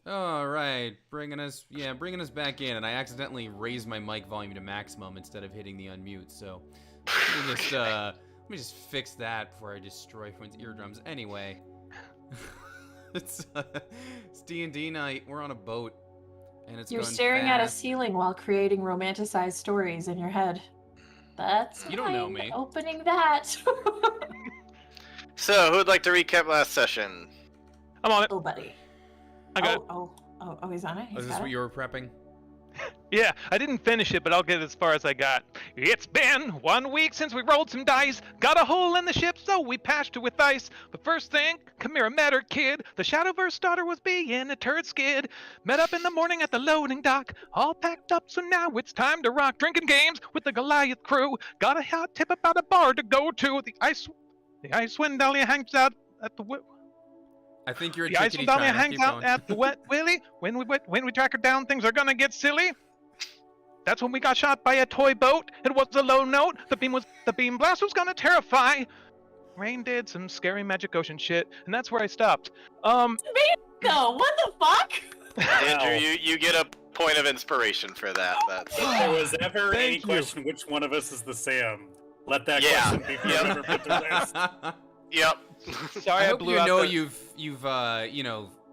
All right, bringing us back in, and I accidentally raised my mic volume to maximum instead of hitting the unmute. So let me just fix that before I destroy everyone's eardrums. Anyway, it's D&D night. We're on a boat, and it's You're going staring at a fast. ceiling while creating romanticized stories in your head. That's You don't know fine. me. Opening that. So, who'd like to recap last session? I'm on it. Oh, buddy. I got it. Oh, he's on it. He's Is this got what it? you were prepping? Yeah, I didn't finish it, but I'll get as far as I got. It's been 1 week since we rolled some dice, got a hole in the ship, so we patched it with ice. But first thing, Chimera met her kid. The Shadowverse daughter was being a turd skid. Met up in the morning at the loading dock, all packed up, so now it's time to rock. Drinking games with the Goliath crew. Got a hot tip about a bar to go to. The ice wind dahlia hangs out at the I think you're a The ice chickadee dahlia China. hangs Keep out going. at the wet willy. When we track her down, things are gonna get silly. That's when we got shot by a toy boat. It was a low note. The beam blast was gonna terrify. Rain did some scary magic ocean shit, and that's where I stopped. No, what the fuck? Andrew, you get a point of inspiration for that. That's If there was ever any Thank you. question which one of us is the Sam, let that Yeah. question be forever put to rest. Yep. Sorry, I I hope blew you out know the... you've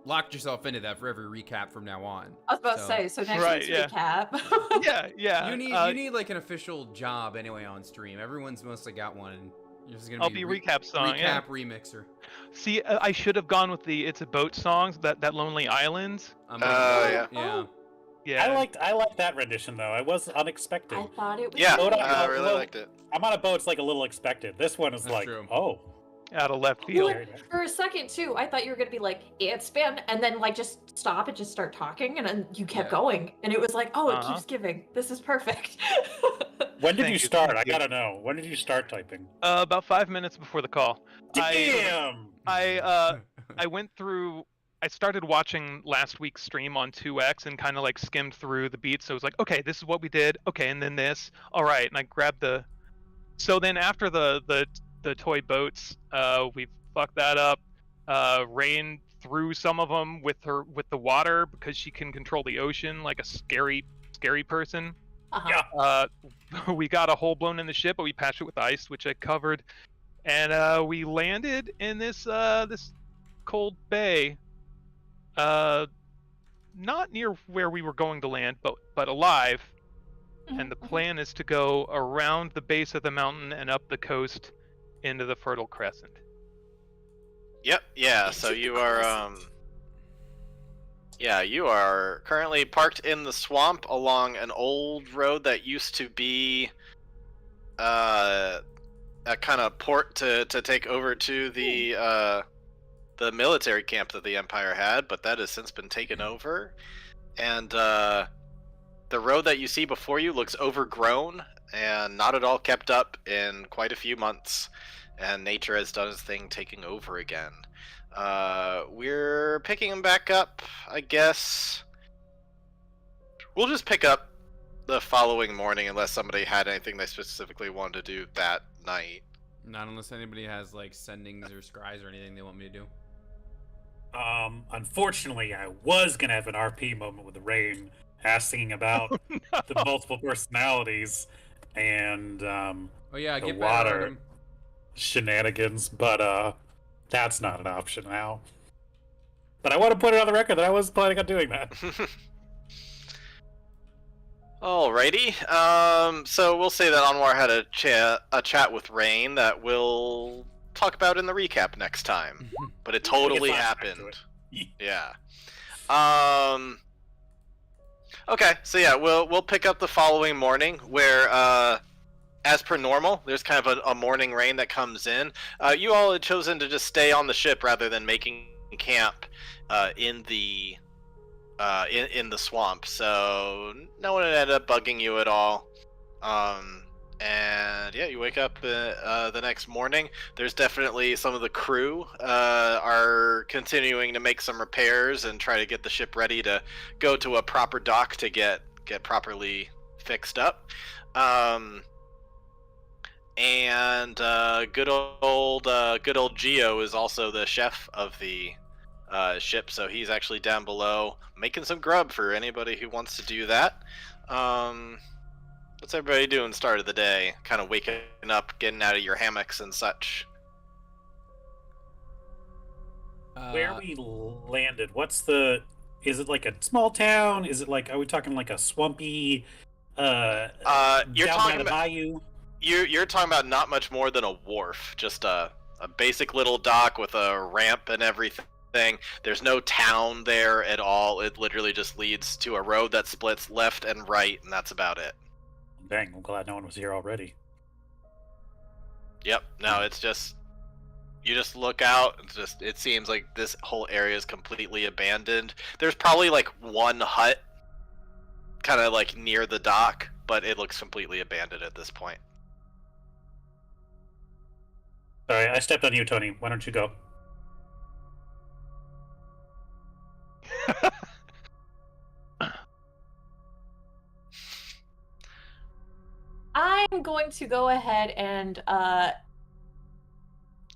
locked yourself into that for every recap from now on. I was about to say, so next Right, week's yeah. recap. Yeah. You need like an official job anyway on stream. Everyone's mostly got one. And you're just gonna I'll be recap song. Yeah. recap remixer. See, I should have gone with the "It's a Boat" songs. That Lonely Island. Yeah. Yeah. Yeah. I like that rendition though. It was unexpected. I thought it was. Yeah, Hold on, I really well, liked it. I'm on a boat. It's like a little expected. This one is That's like, true. oh, Out of left Well, field. for a second too, I thought you were gonna be like, it's been, and then like just stop and just start talking, and then you kept Yeah. going, and it was like, oh, it Uh-huh. keeps giving. This is perfect. when did Thank you you, start? thank I you. gotta know. When did you start typing? About 5 minutes before the call. Damn. I went through. I started watching last week's stream on 2x and kind of like skimmed through the beats. So it was like, okay, this is what we did. Okay, and then this. All right, and I grabbed the. So then after the toy boats, we fucked that up. Rain threw some of them with the water because she can control the ocean like a scary person. Uh-huh. Yeah. We got a hole blown in the ship, but we patched it with ice, which I covered, and we landed in this cold bay. Not near where we were going to land, but alive. And the plan is to go around the base of the mountain and up the coast into the Fertile Crescent. Yep. Yeah. So you are you are currently parked in the swamp along an old road that used to be a kind of port to take over to the military camp that the Empire had, but that has since been taken over. And the road that you see before you looks overgrown and not at all kept up in quite a few months. And nature has done its thing, taking over again. We're picking them back up, I guess. We'll just pick up the following morning unless somebody had anything they specifically wanted to do that night. Not unless anybody has like sendings or scries or anything they want me to do. Unfortunately, I was gonna have an RP moment with Rain, asking about the multiple personalities and Oh yeah, The get back on water. him. shenanigans, but that's not an option now. But I want to put it on the record that I was planning on doing that. Alrighty. So we'll say that Anwar had a chat with Rain that we'll talk about in the recap next time. But it totally We'll get flashback to happened. it. Yeah. Okay, so yeah, we'll pick up the following morning where as per normal, there's kind of a morning rain that comes in. You all had chosen to just stay on the ship rather than making camp in the swamp, so no one ended up bugging you at all. And yeah, you wake up the next morning. There's definitely some of the crew are continuing to make some repairs and try to get the ship ready to go to a proper dock to get properly fixed up. And good old Geo is also the chef of the ship, so he's actually down below making some grub for anybody who wants to do that. What's everybody doing start of the day? Kind of waking up, getting out of your hammocks and such. Where we landed, is it like a small town? Is it like, are we talking like a swampy, You're down by talking the about bayou? you're talking about not much more than a wharf, just a basic little dock with a ramp and everything. There's no town there at all. It literally just leads to a road that splits left and right, and that's about it. Dang, I'm glad no one was here already. Yep. No, it's just you just look out. It seems like this whole area is completely abandoned. There's probably like one hut, kind of like near the dock, but it looks completely abandoned at this point. Sorry, I stepped on you, Tony. Why don't you go? I'm going to go ahead and Oh,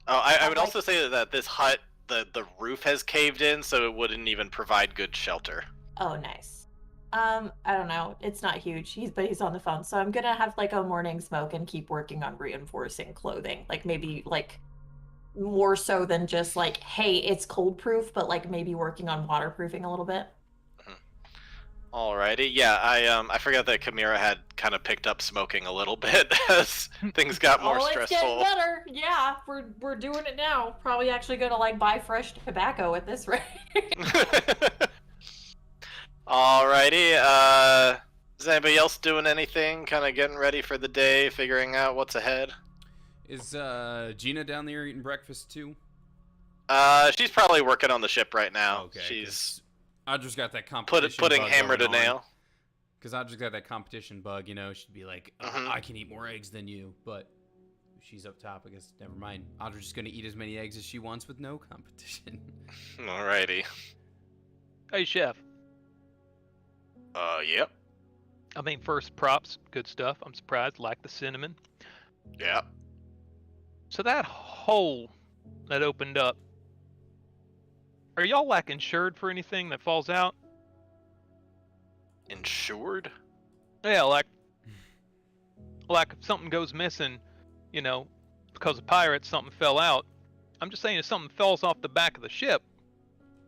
I would like- also say that this hut, the roof has caved in, so it wouldn't even provide good shelter. oh nice. I don't know. It's not huge. But he's on the phone. So I'm gonna have like a morning smoke and keep working on reinforcing clothing. Like maybe like more so than just like, hey, it's cold proof, but like maybe working on waterproofing a little bit. Alrighty, yeah, I forgot that Chimera had kind of picked up smoking a little bit as things got more Oh, it's getting stressful. better. Yeah, we're doing it now. Probably actually gonna like buy fresh tobacco at this rate. Alrighty, is anybody else doing anything? Kind of getting ready for the day, figuring out what's ahead? Is Gina down there eating breakfast too? She's probably working on the ship right now. Okay, She's Audra's got that competition. putting bug hammer to going on. nail. Because Audra's got that competition bug, you know. She'd be like, Mhm. I can eat more eggs than you, but she's up top. I guess never mind. Audra's just gonna eat as many eggs as she wants with no competition. Alrighty. Hey, chef. Yep. I mean, first props, good stuff. I'm surprised. Like the cinnamon. Yep. So that hole that opened up, are y'all like insured for anything that falls out? Insured? Yeah, like if something goes missing, you know, because of pirates, something fell out. I'm just saying, if something falls off the back of the ship,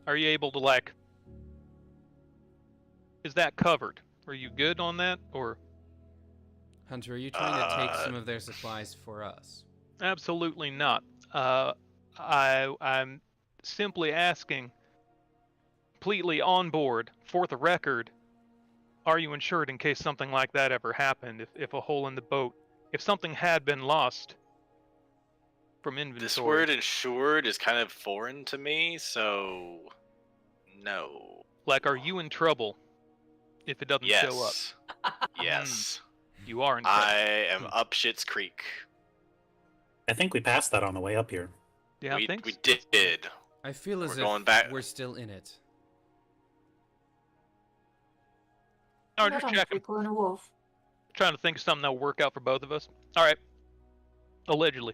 are you able to like? Is that covered? Are you good on that, or? Hunter, are you trying to take some of their supplies for us? Absolutely not. I'm simply asking, completely on board, for the record, are you insured in case something like that ever happened? If a hole in the boat, if something had been lost from inventory. This word insured is kind of foreign to me, so no. Like, are you in trouble if it doesn't show up? Yes. Yes. You are in trouble. I am up Shit's Creek. I think we passed that on the way up here. Yeah, I we think we so. did. I feel as We're if going back. we're still in it. All right, Not just on checking. Creeper and a wolf. Trying to think of something that'll work out for both of us. All right. Allegedly.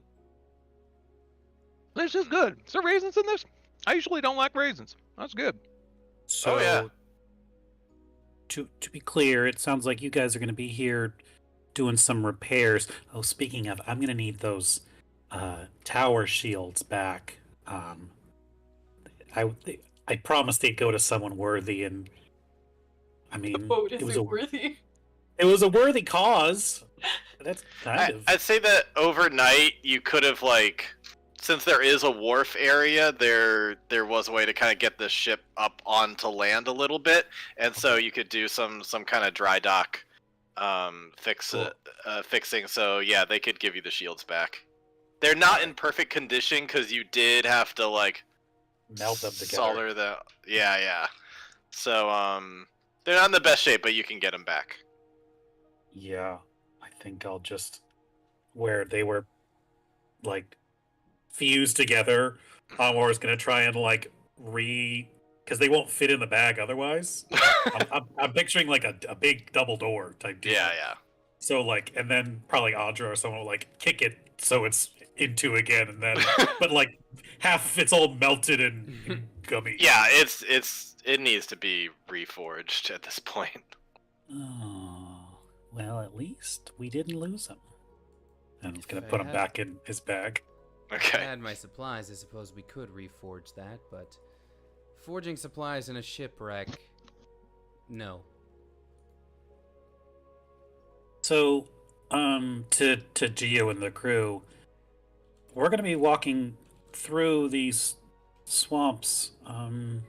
This is good. Is there raisins in this? I usually don't like raisins. That's good. So, yeah. to be clear, it sounds like you guys are going to be here doing some repairs. Oh, speaking of, I'm going to need those tower shields back. I promised they'd go to someone worthy, and I mean, boat it isn't worthy. was a worthy cause. That's kind of. I'd say that overnight you could have like, since there is a wharf area, there was a way to kind of get the ship up onto land a little bit, and so you could do some kind of dry dock fixing. So yeah, they could give you the shields back. They're not in perfect condition because you did have to like Melt them together. solder the yeah. So they're not in the best shape, but you can get them back. Yeah, I think I'll just where they were like fused together. Amor's gonna try and like because they won't fit in the bag otherwise. I'm picturing like a big double door type deal. Yeah. So like, and then probably Audra or someone will like kick it so it's into again, and then but like half of it's all melted and gummies. Yeah, it needs to be reforged at this point. Oh, well, at least we didn't lose him. And he's gonna If I put him had- back in his bag. If I Okay. had my supplies, I suppose we could reforge that, but forging supplies in a shipwreck, no. So, to Geo and the crew, we're gonna be walking through these swamps. You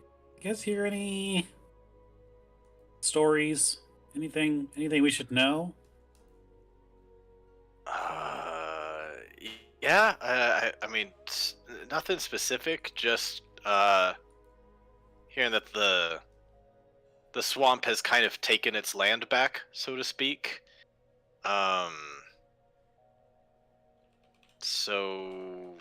guys hear any stories? Anything we should know? Yeah. I mean, nothing specific. Just hearing that the swamp has kind of taken its land back, so to speak. So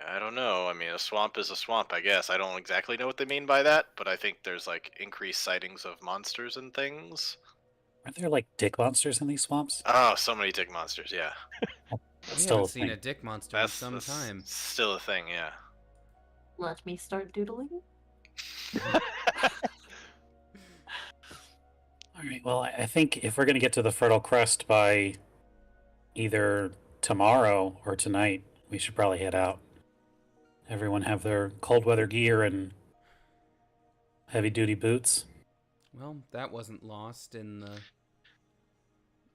I don't know. I mean, a swamp is a swamp, I guess. I don't exactly know what they mean by that, but I think there's like increased sightings of monsters and things. Are there like dick monsters in these swamps? Oh, so many dick monsters. Yeah, That's We still haven't a seen thing. a dick monster in that's some time. still a thing. Yeah. Let me start doodling. All right. Well, I think if we're gonna get to the Fertile Crest by either tomorrow or tonight, we should probably head out. Everyone have their cold weather gear and heavy duty boots. Well, that wasn't lost in the...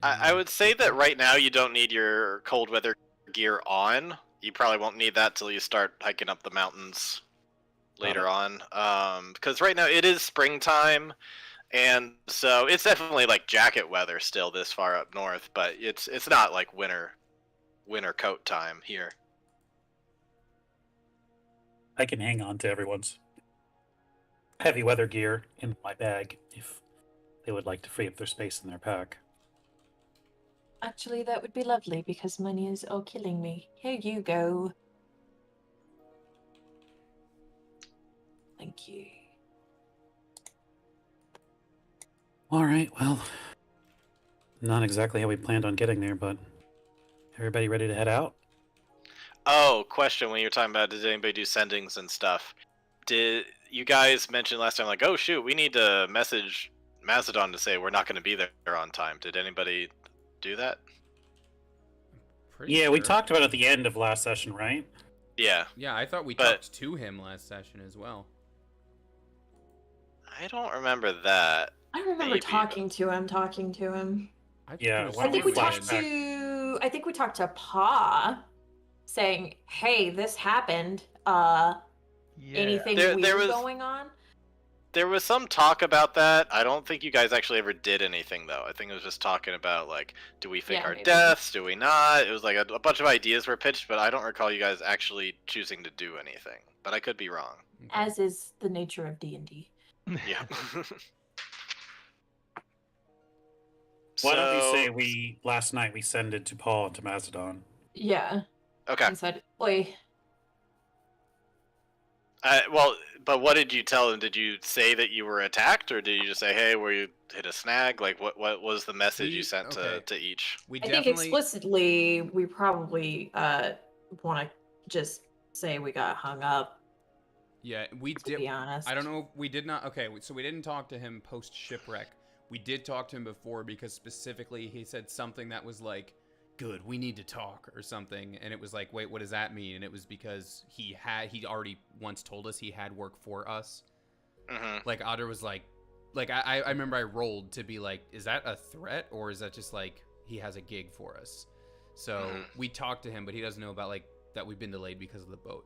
I would say that right now you don't need your cold weather gear on. You probably won't need that till you start hiking up the mountains later on. Because right now it is springtime, and so it's definitely like jacket weather still this far up north, but it's not like winter coat time here. I can hang on to everyone's heavy weather gear in my bag if they would like to free up their space in their pack. Actually, that would be lovely because money is all killing me. Here you go. Thank you. All right, well, not exactly how we planned on getting there, but everybody ready to head out? Oh, question: when you were talking about did anybody do sendings and stuff? Did you guys mention last time like, oh shoot, we need to message Macedon to say we're not going to be there on time? Did anybody do that? Pretty Yeah, we sure. talked about it at the end of last session, right? Yeah, Yeah, I thought we But- talked to him last session as well. I don't remember that. I remember Maybe, talking to him. Yeah, could've why I don't think we we sworn talked flashback? to. I think we talked to Pa, saying, "Hey, this happened. Yeah. Anything There weird was- going on?" There was some talk about that. I don't think you guys actually ever did anything though. I think it was just talking about like, do we fake Yeah, our maybe. deaths? Do we not? It was like a bunch of ideas were pitched, but I don't recall you guys actually choosing to do anything. But I could be wrong. Okay. As is the nature of D&D. Yeah. Why don't we So- say last night we send it to Paul and to Macedon? Yeah. Okay. And said, "Oi, Well, but what did you tell them? Did you say that you were attacked, or did you just say, "Hey, were you hit a snag"? Like, what was the message you sent Okay. to each? We I think definitely... explicitly we probably want to just say we got hung up, Yeah, we to did... be honest. I don't know. We did not. Okay, so we didn't talk to him post shipwreck. We did talk to him before because specifically he said something that was like, "Good, we need to talk" or something, and it was like, "Wait, what does that mean?" And it was because he already once told us he had work for us. Mm-hmm. Like Otter was like I remember I rolled to be like, is that a threat or is that just like he has a gig for us? So Mhm. we talked to him, but he doesn't know about like that we've been delayed because of the boat.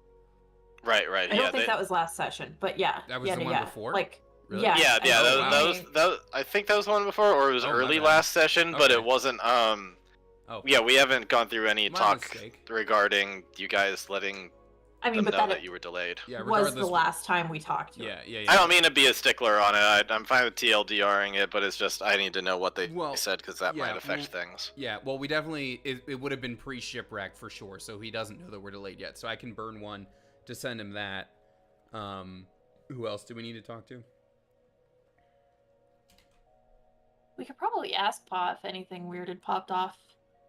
Right. I don't Yeah. think that was last session, but yeah. That was yeah, the one yeah. before? Like, Really? yeah. Yeah, I yeah. know. wow. That was. I think that was the one before, or it was Oh, my early bad. last session, but Okay. it wasn't. Oh, Yeah, we haven't gone through any my talk mistake. regarding you guys letting I mean, them but know that that you were delayed. Yeah, was regardless. the last time we talked to him. Yeah. I don't mean to be a stickler on it. I'm fine with TLDRing it, but it's just I need to know what they Well, said because that yeah, might affect things. Yeah, well, we definitely it would have been pre-shipwreck for sure, so he doesn't know that we're delayed yet. So I can burn one to send him that. Who else do we need to talk to? We could probably ask Pa if anything weird had popped off.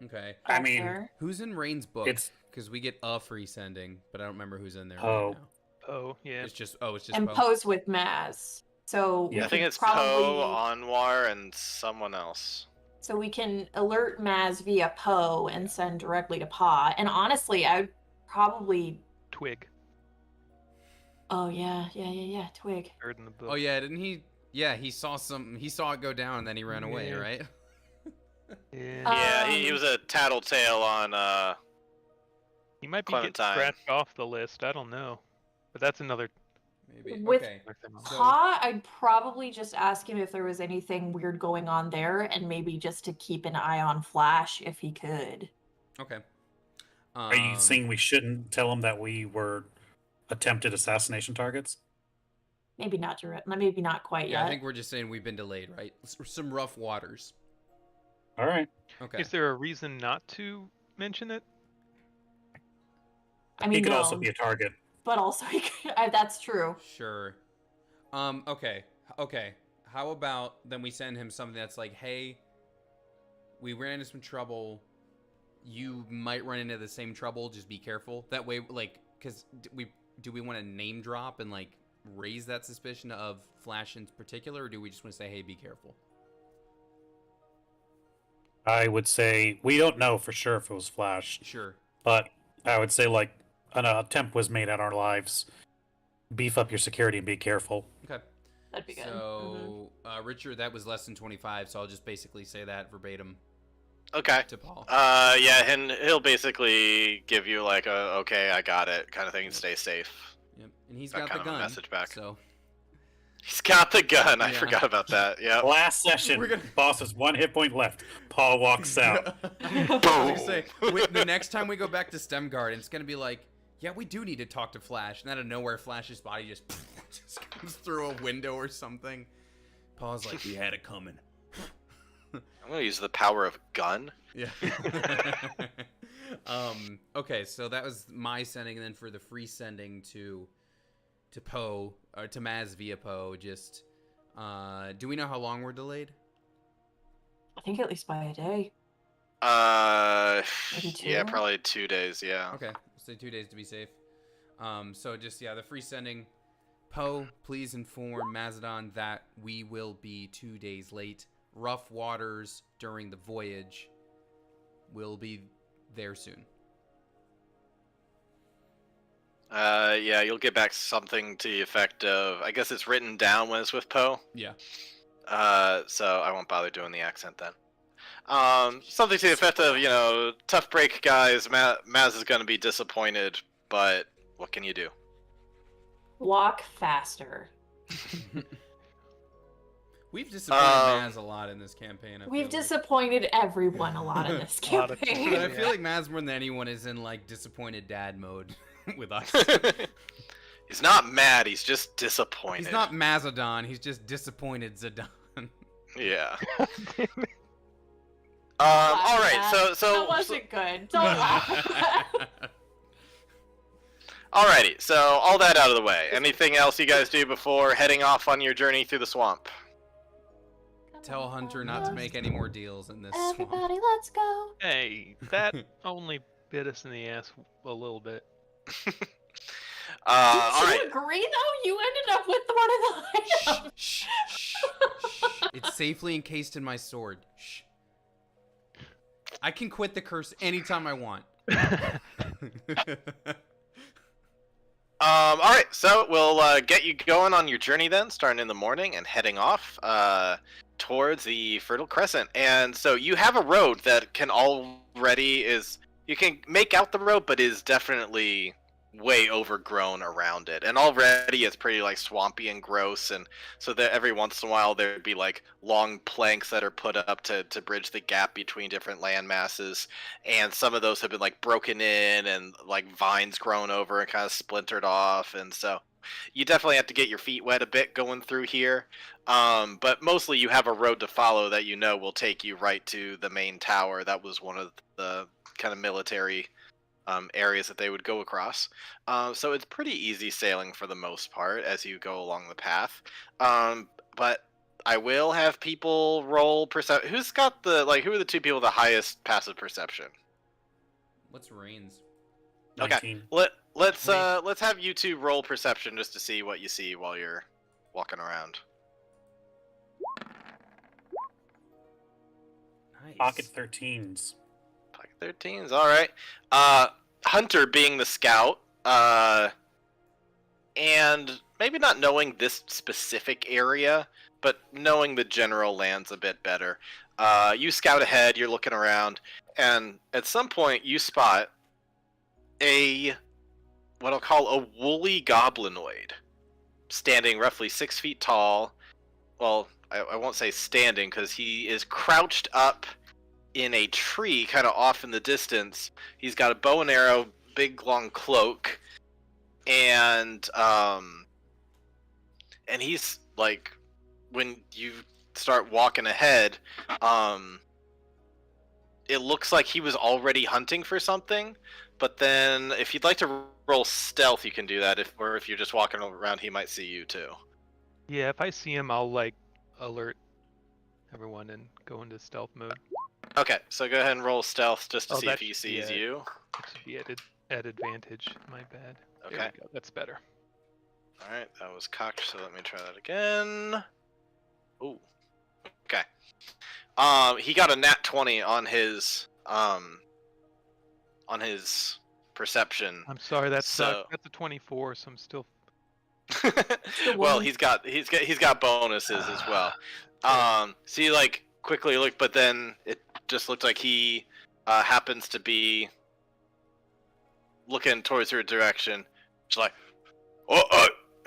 Okay. I back mean, there. Who's in Rain's book? It's Because we get a free sending, but I don't remember who's in there Oh. right now. Oh, yeah. It's just and Poe. Poe's with Maz. So Yeah. we I think could it's probably Poe, Anwar, and someone else. so we can alert Maz via Poe and Yeah. send directly to Pa. And honestly, I would probably. Twig. Oh yeah, Twig. Bird in the book. Oh yeah, didn't he? Yeah, he saw it go down, and then he ran away, Yeah. right? Yeah. Yeah, he Um, was a tattletale on. He might be getting Clementine. scratched off the list. I don't know. But that's another Maybe. With- Okay. thing. So- Pa, I'd probably just ask him if there was anything weird going on there, and maybe just to keep an eye on Flash if he could. Okay. Are you saying we shouldn't tell him that we were attempted assassination targets? Maybe not direct. Maybe not quite Yeah, yet. I think we're just saying we've been delayed, right? Some rough waters. All right. Okay. Is there a reason not to mention it? I mean, he could also no, be a target. but also he could, that's true. Sure. Okay. Okay. How about then we send him something that's like, hey, we ran into some trouble. You might run into the same trouble. Just be careful. That way, like, because do we want to name drop and like raise that suspicion of Flash in particular, or do we just want to say, hey, be careful? I would say we don't know for sure if it was Flash, Sure. but I would say like an attempt was made on our lives. Beef up your security and be careful. Okay. That'd be good. So, Richard, that was less than 25, so I'll just basically say that verbatim Okay. to Paul. Yeah, and he'll basically give you like a "okay, I got it" kind of thing. Stay safe. Yep. And he's that got the kind of a gun. message back. So, He's got the gun. I Yeah. forgot about that. Yeah. Last session, We're gonna- boss has 1 hit point left. Paul walks out. I was gonna say, the next time we go back to Stemguard, it's gonna be like, yeah, we do need to talk to Flash, and out of nowhere, Flash's body just comes through a window or something. Paul's like, we had it coming. I'm gonna use the power of gun. Yeah. Okay, so that was my sending, and then for the free sending to Poe, or to Maz via Poe, just do we know how long we're delayed? I think at least by a day. Maybe Yeah, 2? probably 2 days. Yeah. Okay, say 2 days to be safe. So just the free sending. Poe, please inform Mazadon that we will be 2 days late. Rough waters during the voyage. Will be there soon. Yeah, you'll get back something to the effect of, I guess it's written down when it's with Poe. Yeah. So I won't bother doing the accent then. Something to the effect of, tough break, guys. Maz is gonna be disappointed, but what can you do? Walk faster. We've disappointed Maz a lot in this campaign. I We've feel like. disappointed everyone a lot in this A lot of campaign. But I feel like Maz more than anyone is in like disappointed dad mode with us. He's not mad. He's just disappointed. He's not Mazadon. He's just disappointed Zidane. Yeah. Damn it. All right. That So wasn't good. Don't laugh. Alrighty, so all that out of the way. Anything else you guys do before heading off on your journey through the swamp? Tell Hunter not to make any more deals in this swamp. Everybody, let's go. Hey, that only bit us in the ass a little bit. All Did right. you agree though? You ended up with one of the items. Shh, shh, shh. It's safely encased in my sword. Shh. I can quit the curse anytime I want. All right, so we'll get you going on your journey then, starting in the morning and heading off towards the Fertile Crescent. And so you have a road that you can make out the road, but is definitely way overgrown around it. And already it's pretty like swampy and gross, and so that every once in a while there'd be like long planks that are put up to bridge the gap between different land masses, and some of those have been like broken in and like vines grown over and kind of splintered off, and so you definitely have to get your feet wet a bit going through here. But mostly you have a road to follow that will take you right to the main tower. That was one of the kind of military areas that they would go across. So it's pretty easy sailing for the most part as you go along the path. But I will have people roll perception. Who are the two people with the highest passive perception? What's Rain's? Okay. 19. let's have you two roll perception just to see what you see while you're walking around. Nice. Pocket 13s. Pocket 13s, all right. Hunter being the scout, and maybe not knowing this specific area, but knowing the general lands a bit better. You scout ahead, you're looking around, and at some point you spot what I'll call a woolly goblinoid, standing roughly 6 feet tall. Well, I won't say standing, because he is crouched up in a tree, kind of off in the distance. He's got a bow and arrow, big long cloak, and he's like, when you start walking ahead, it looks like he was already hunting for something. But then, if you'd like to roll stealth, you can do that. Or if you're just walking around, he might see you too. Yeah, if I see him, I'll like alert everyone and go into stealth mode. Okay, so go ahead and roll stealth just to Oh, see that if he should- sees yeah. you. It should be at advantage. My bad. There Okay. we go. That's better. All right, that was cocked. So let me try that again. Ooh. Okay. He got a nat 20 on his perception. I'm sorry, that So- sucked. That's a 24, so I'm still. Well, one. he's got bonuses as well. So you like quickly look, but then it just looked like he happens to be looking towards your direction. It's like,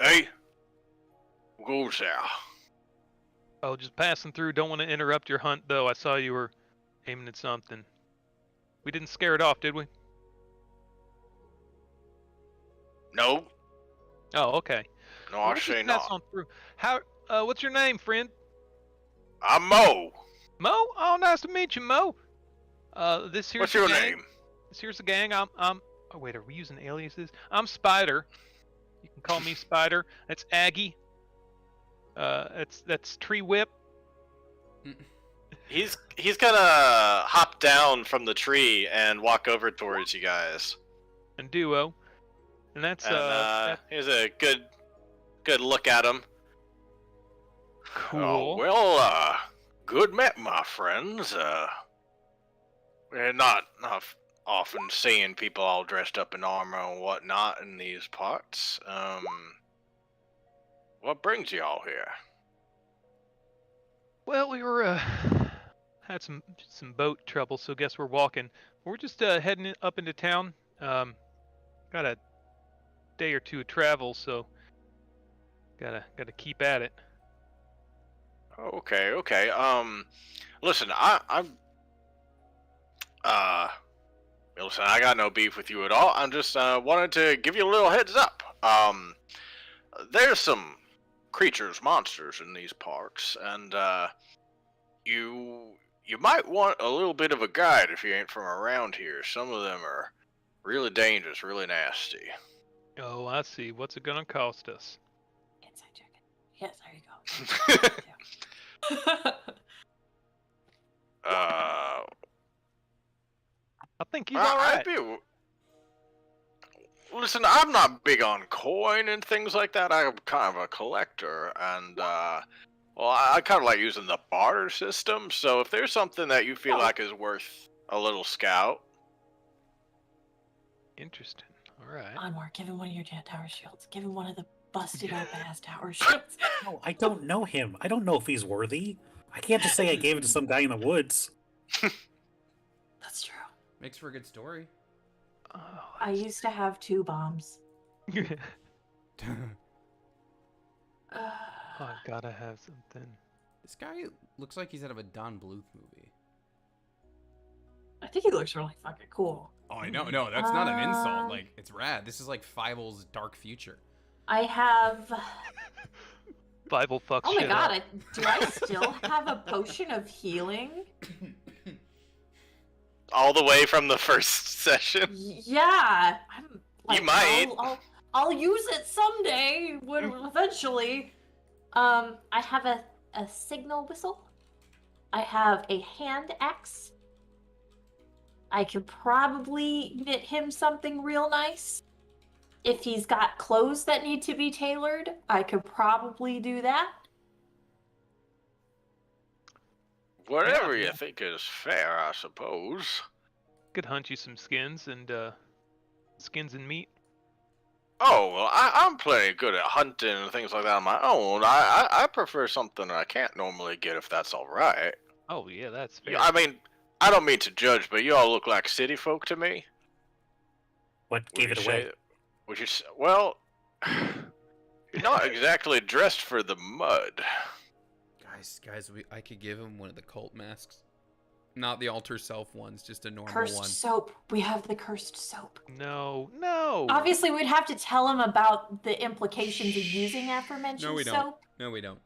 hey, goes there. Oh, just passing through. Don't want to interrupt your hunt, though. I saw you were aiming at something. We didn't scare it off, did we? No, Oh, okay. no, Well, I we'll just say pass not. on through. How? What's your name, friend? I'm Mo. Mo? Oh, nice to meet you, Mo. This here's What's the your gang. name? This here's the gang. I'm. Oh wait, are we using aliases? I'm Spider. You can call me Spider. That's Aggie. That's Tree Whip. He's gonna hop down from the tree and walk over towards you guys. And Duo. And that's And here's a good look at him. cool. Oh, well, good met, my friends. We're not often seeing people all dressed up in armor and whatnot in these parts. What brings you all here? Well, we were had some boat trouble, so guess we're walking. We're just heading up into town. Got a day or two of travel, so gotta keep at it. Okay. Listen, listen, I got no beef with you at all. I'm just wanted to give you a little heads up. There's some creatures, monsters in these parts, and you might want a little bit of a guide if you ain't from around here. Some of them are really dangerous, really nasty. Oh, I see. What's it gonna cost us? Inside chicken. Yes, there you go. I think he's all right. Listen, I'm not big on coin and things like that. I'm kind of a collector, and well, I kind of like using the barter system. So if there's something that you feel like is worth a little scout, Interesting. All right. Onward, give him one of your tower shields. Give him one of the busted up ass tower shields. No, I don't know him. I don't know if he's worthy. I can't just say I gave it to some guy in the woods. That's true. Makes for a good story. Oh, I used to have 2 bombs. oh, I gotta have something. This guy looks like he's out of a Don Bluth movie. I think he looks really fucking cool. Oh, I know. No, that's not an insult. Like, it's rad. This is like Fievel's dark future. I have. Bible fucks Oh my shit god! up. Do I still have a potion of healing? all the way from the first session. Yeah, I'm. Like, might. I'll use it someday. When eventually. I have a signal whistle. I have a hand axe. I could probably knit him something real nice. If he's got clothes that need to be tailored, I could probably do that. Whatever Yeah. you think is fair, I suppose. Could hunt you some skins and meat. Oh, well, I'm pretty good at hunting and things like that on my own. I prefer something I can't normally get if that's all right. Oh yeah, that's fair. I mean, I don't mean to judge, but you all look like city folk to me. What Would gave you it away? say- Would you say, well, you're not exactly dressed for the mud. Guys, I could give him one of the cult masks. Not the alter self ones, just a normal Cursed one. soap. We have the cursed soap. No. Obviously, we'd have to tell him about the implications of using aforementioned No, we don't. soap. No, we don't.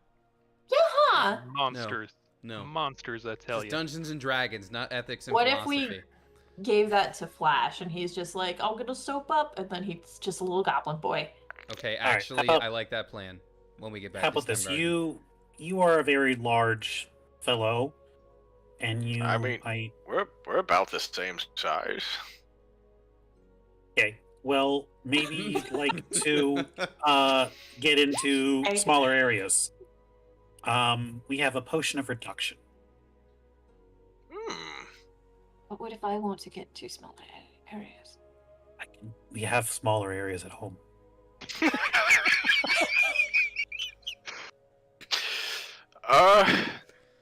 Yeah. Monsters. No. Monsters, I tell Just you. Dungeons and Dragons, not ethics and What if philosophy. we gave that to Flash and he's just like, I'll get a soap up, and then he's just a little goblin boy. Okay, All right, actually, how about- I like that plan. When we get back How to about this? Stemgarden. You are a very large fellow, and you. I mean- We're about the same size. Okay. Well, maybe you'd like to get into Okay. smaller areas. We have a potion of reduction. But what if I want to get to smaller areas? We have smaller areas at home.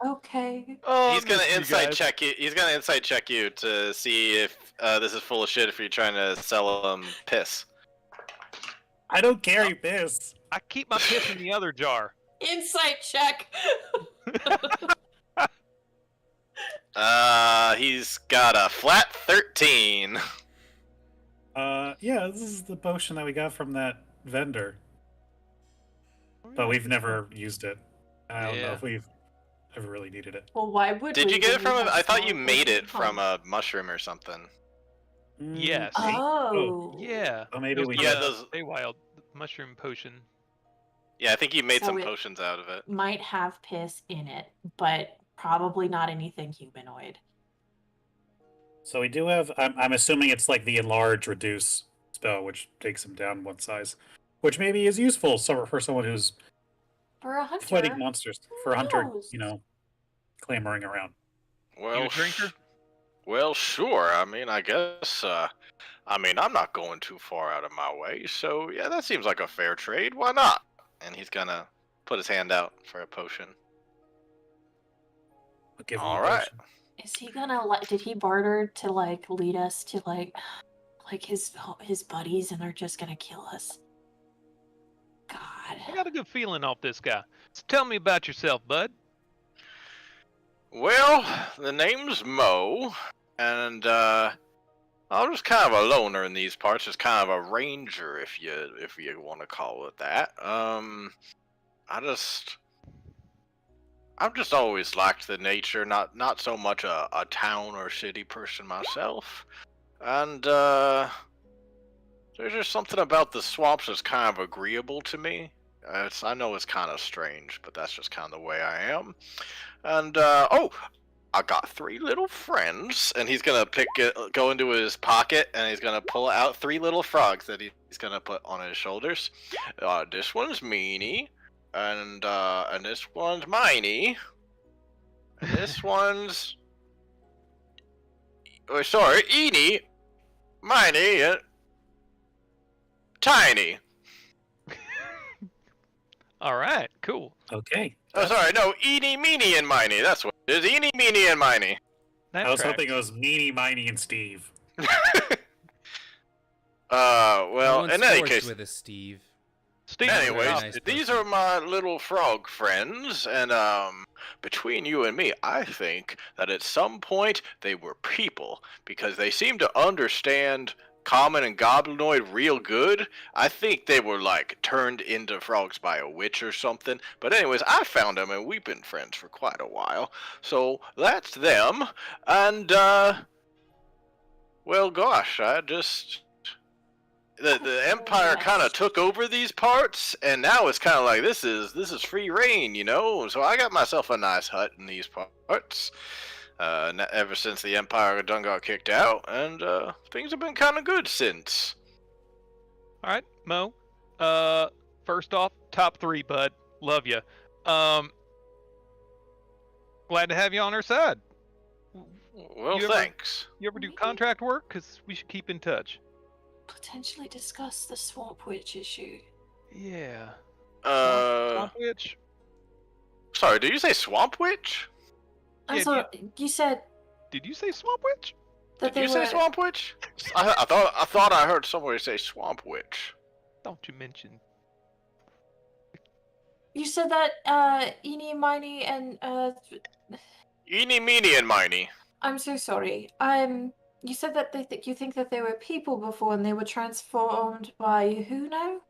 Okay. He's gonna you insight guys. check you. He's gonna insight check you to see if this is full of shit. If you're trying to sell him piss. I don't carry piss. I keep my piss in the other jar. Insight check. He's got a flat 13. Yeah, this is the potion that we got from that vendor, but we've never used it. I don't know Yeah. if we've ever really needed it. Well, why would Did we you get when it from? we have I thought you small made it potions? from a mushroom or something. Yes. Oh. Yeah. Oh, maybe It was we from Yeah, did. the those- Feywild mushroom potion. Yeah, I think you made So some it- potions out of it. Might have piss in it, but probably not anything humanoid. So we do have. I'm assuming it's like the enlarge reduce spell, which takes him down one size, which maybe is useful for someone who's For a hunter. fighting monsters. For a Who hunter, knows? clamoring around. Well, You a drinker? Well, sure. I mean, I guess. I mean, I'm not going too far out of my way, so yeah, that seems like a fair trade. Why not? And he's gonna put his hand out for a potion. I'll give him All a right. potion. Is he gonna like? Did he barter to like lead us to like his buddies, and they're just gonna kill us? I God. got a good feeling off this guy. So tell me about yourself, bud. Well, the name's Mo, and I'm just kind of a loner in these parts, just kind of a ranger, if you want to call it that. I've just always liked the nature, not so much a town or city person myself, and there's just something about the swamps that's kind of agreeable to me. I know it's kind of strange, but that's just kind of the way I am. And I got 3 little friends, and he's gonna go into his pocket, and he's gonna pull out 3 little frogs that he's gonna put on his shoulders. This one's Meanie, and this one's Miney, and this one's Eenie, Miney, and Tiny. All right, cool. Okay. Oh, sorry, no, Eenie, Meanie, and Miney. That's what it is. Eenie, Meanie, and Miney. That I was tracks. hoping it was Meanie, Miney, and Steve. Well, No one's in any forced case, with us, Steve. Steve, anyways, nice these person. are my little frog friends, and between you and me, I think that at some point they were people because they seem to understand common and goblinoid real good. I think they were like turned into frogs by a witch or something. But anyways, I found them and we've been friends for quite a while. So that's them. And well, gosh, the Empire kind of took over these parts, and now it's kind of like this is free reign, you know. So I got myself a nice hut in these parts. Ever since the Empire done got kicked out, and things have been kind of good since. All right, Mo. First off, top 3, bud. Love you. Glad to have you on our side. Well, You ever- thanks. You ever do contract work? Cause we should keep in touch. Potentially discuss the swamp witch issue. Yeah. Uh, Swamp Witch? sorry, did you say Swamp Witch? I'm Yeah, sorry, you said Did you say Swamp Witch? that Did they you were. say Swamp Witch? I thought I heard somebody say Swamp Witch. Don't you mention. You said that Eeny, Miny, and Eeny, meeny, and miny. I'm so sorry. You said that you think that they were people before and they were transformed by who now?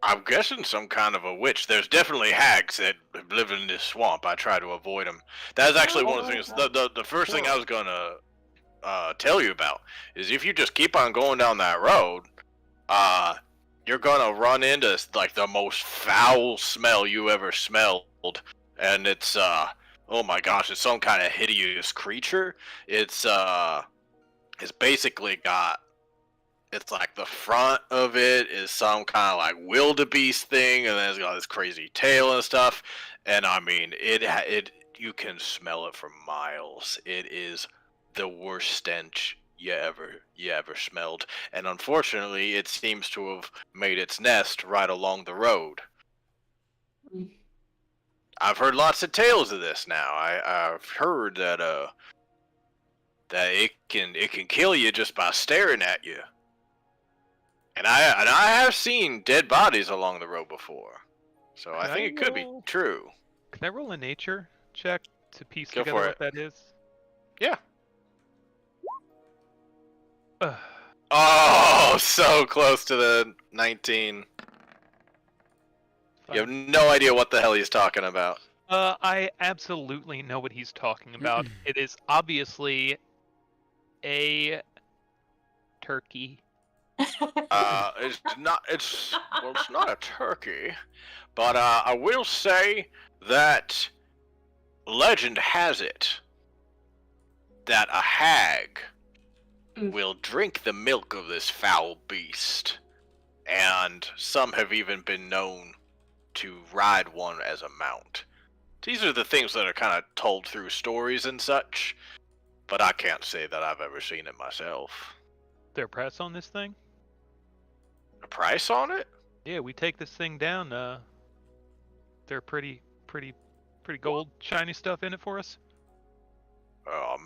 I'm guessing some kind of a witch. There's definitely hags that live in this swamp. I try to avoid them. That's actually one of the things. The first thing I was gonna tell you about is if you just keep on going down that road, you're gonna run into like the most foul smell you ever smelled, and it's oh my gosh, it's some kind of hideous creature. It's basically got. It's like the front of it is some kind of like wildebeest thing, and then it's got this crazy tail and stuff. And I mean, it you can smell it from miles. It is the worst stench you ever smelled. And unfortunately, it seems to have made its nest right along the road. Mm. I've heard lots of tales of this now. I've heard that that it can kill you just by staring at you. And I have seen dead bodies along the road before, so I Can think I it could be roll? true. Can I roll a nature check to piece Go together for what that is? Yeah. Ugh. Oh, so close to the 19. You have Fine. no idea what the hell he's talking about. I absolutely know what he's talking about. It is obviously a turkey. It's not. It's not a turkey, but I will say that legend has it that a hag Mm. will drink the milk of this foul beast, and some have even been known to ride one as a mount. These are the things that are kind of told through stories and such, but I can't say that I've ever seen it myself. Their press on this thing? A price on it? Yeah, we take this thing down. They're pretty gold, shiny stuff in it for us.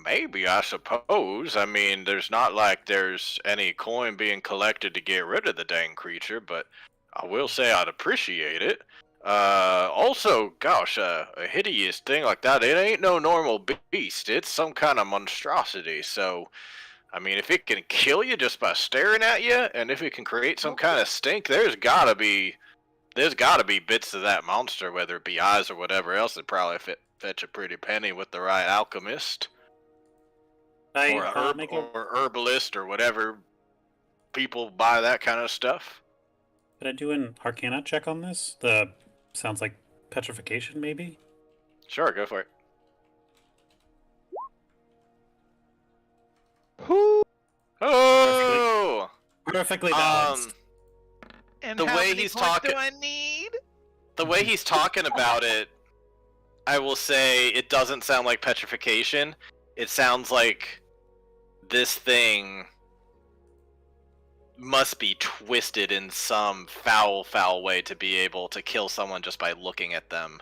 Maybe, I suppose. I mean, there's not like there's any coin being collected to get rid of the dang creature, but I will say I'd appreciate it. Also, gosh, a hideous thing like that, it ain't no normal beast. It's some kind of monstrosity, so, I mean, if it can kill you just by staring at you, and if it can create some kind of stink, there's gotta be bits of that monster, whether it be eyes or whatever else, that probably fetch a pretty penny with the right alchemist. Or or herbalist or whatever people buy that kind of stuff. Could I do an Arcana check on this? Sounds like petrification, maybe? Sure, go for it. Who? Oh! Perfectly balanced. And The how way many he's points talking- do I need? The way he's talking about it, I will say it doesn't sound like petrification. It sounds like this thing must be twisted in some foul way to be able to kill someone just by looking at them.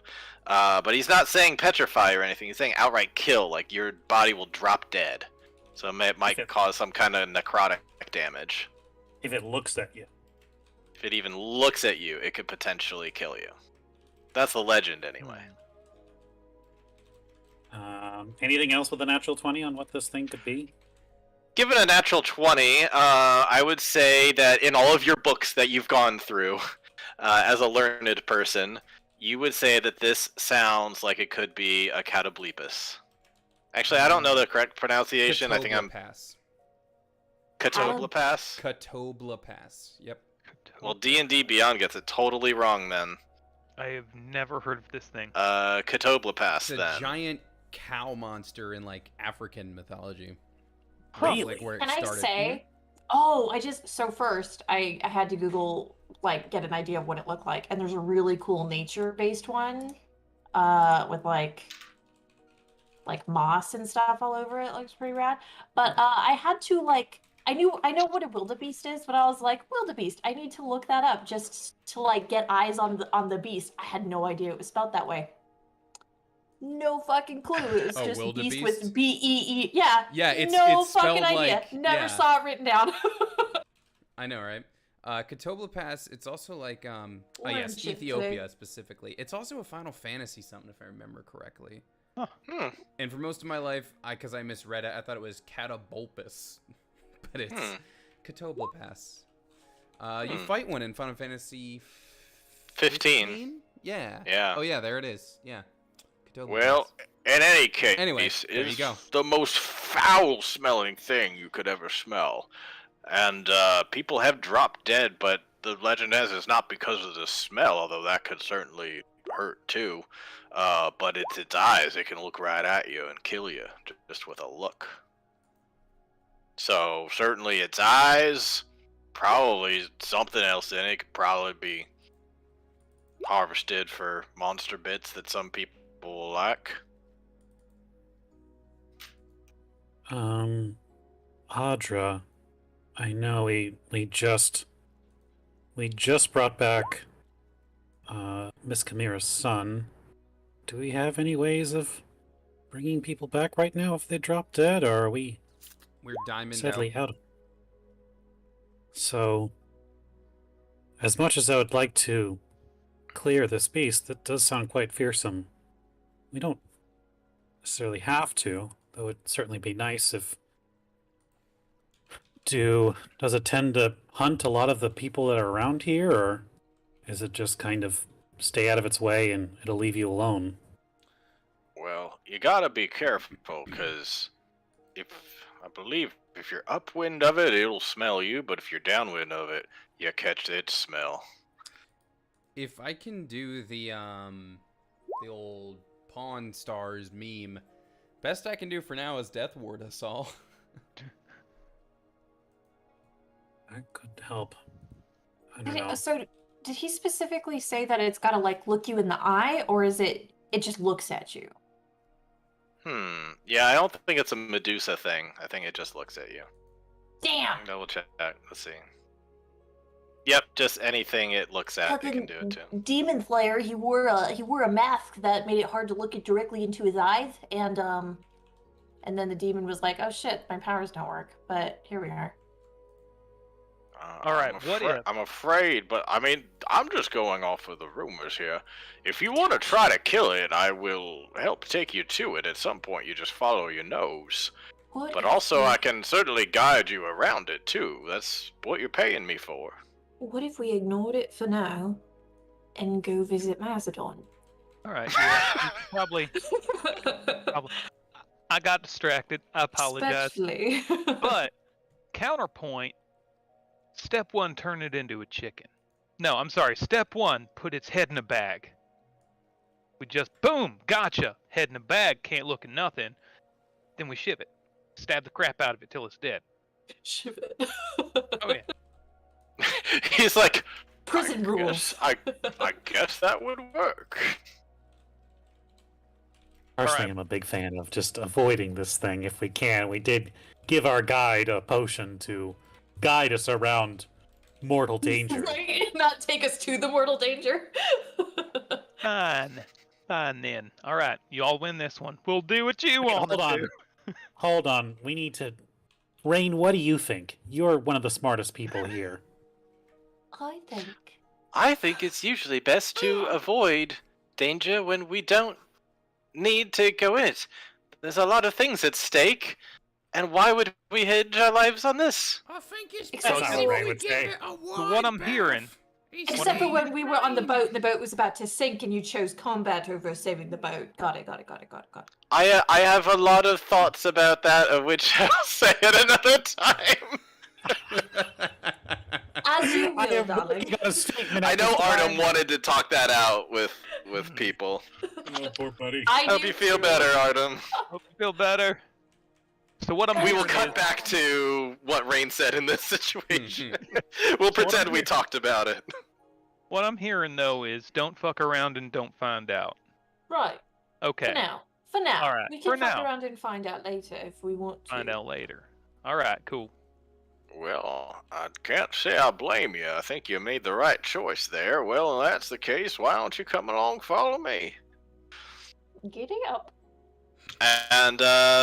But he's not saying petrify or anything. He's saying outright kill, like your body will drop dead. So it might cause some kind of necrotic damage. If it looks at you. If it even looks at you, it could potentially kill you. That's the legend, anyway. Anything else with a natural 20 on what this thing could be? Given a natural 20, I would say that in all of your books that you've gone through, as a learned person, you would say that this sounds like it could be a catoblepus. Actually, I don't know the correct pronunciation. I think I'm catoblepas. Catoblepas. Yep. Well, D&D Beyond gets it totally wrong then. I have never heard of this thing. Catoblepas It's a then. giant cow monster in like African mythology. Really? Like where it Can I started. say Oh, so first I had to Google like get an idea of what it looked like, and there's a really cool nature-based one, with like moss and stuff all over it. Looks pretty rad. But I had to like I know what a wildebeest is, but I was like, wildebeest, I need to look that up just to like get eyes on the beast. I had no idea it was spelled that way. No fucking clue. It was Oh, just beast wildebeest? with B-E-E. Yeah. Yeah, it's no it's fucking spelled idea. like Never yeah. saw it written down. I know, right? Katoblipas, it's also like oh Learned yes, shit Ethiopia today. specifically. It's also a Final Fantasy something if I remember correctly. Hmm. And for most of my life, because I misread it, I thought it was Catabulpus, but it's Katoblipas. You fight one in Final Fantasy 15. Yeah. Yeah. Oh yeah, there it is. Yeah. Katoblipas. Well, in any case, Anyway, there you it's go. the most foul-smelling thing you could ever smell. And people have dropped dead, but the legend has it's not because of the smell, although that could certainly hurt too. But it's its eyes. It can look right at you and kill you just with a look. So certainly its eyes, probably something else in it. Could probably be harvested for monster bits that some people like. Audra, I know we just brought back Miss Chimera's son. Do we have any ways of bringing people back right now if they drop dead, or are we We're Diamond sadly out. out of... So, as much as I would like to clear this beast, that does sound quite fearsome. We don't necessarily have to, though it'd certainly be nice if... Does it tend to hunt a lot of the people that are around here, or is it just kind of stay out of its way and it'll leave you alone? Well, you gotta be careful, because I believe if you're upwind of it, it'll smell you, but if you're downwind of it, you catch its smell. If I can do the old Pawn Stars meme, best I can do for now is Death Ward us all. That could help. I don't know. So did he specifically say that it's got to like look you in the eye, or is it just looks at you? Yeah, I don't think it's a Medusa thing. I think it just looks at you. Damn. Double check. Let's see. Yep, just anything it looks at, you can do it too. Demon Slayer, he wore a mask that made it hard to look it directly into his eyes, and then the demon was like, "Oh shit, my powers don't work." But here we are. All right, what if? I'm afraid, but I mean, I'm just going off of the rumors here. If you want to try to kill it, I will help take you to it. At some point, you just follow your nose. What But if also, we- I can certainly guide you around it too. That's what you're paying me for. What if we ignored it for now, and go visit Macedon? All right, yeah, probably. I got distracted. I apologize. Especially. But counterpoint. Step 1, turn it into a chicken. No, I'm sorry. Step 1, put its head in a bag. We just, boom, gotcha. Head in a bag, can't look at nothing. Then we ship it. Stab the crap out of it till it's dead. Ship it. Oh, yeah. He's like, Prison rules. I guess that would work. Personally, Alright. I'm a big fan of just avoiding this thing if we can. We did give our guide a potion to guide us around mortal danger. Right? Not take us to the mortal danger. Fine. Fine then. All right, you all win this one. We'll do what you want. Hold on. Hold on. We need to... Rain, what do you think? You're one of the smartest people here. I think it's usually best to avoid danger when we don't need to go in it. There's a lot of things at stake, and why would we hedge our lives on this? I think it's Except That's not what Ray would say. What I'm hearing. Except for when we were on the boat and the boat was about to sink and you chose combat over saving the boat. Got it. I have a lot of thoughts about that, of which I'll say at another time. As you I will, have darling. got a statement. I know at this Artem time. wanted to talk that out with people. Oh, poor buddy. I Hope do you feel too. better, Artem. Hope you feel better. So what I'm We will hearing cut is- back to what Rain said in this situation. We'll pretend we talked about it. What I'm hearing though is don't fuck around and don't find out. Right. Okay. For now. All right, We for can fuck now. around and find out later if we want to. Find out later. All right. Cool. Well, I can't say I blame you. I think you made the right choice there. Well, if that's the case, why don't you come along, follow me? Giddy up. And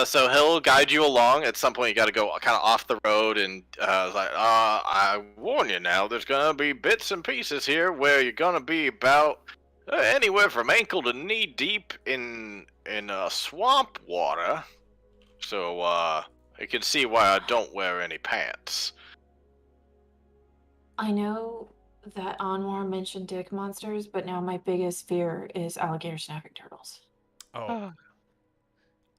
so he'll guide you along. At some point, you got to go kind of off the road, and I warn you now. There's gonna be bits and pieces here where you're gonna be about anywhere from ankle to knee deep in swamp water. So you can see why I don't wear any pants. I know that Anwar mentioned dick monsters, but now my biggest fear is alligator snapping turtles. Oh,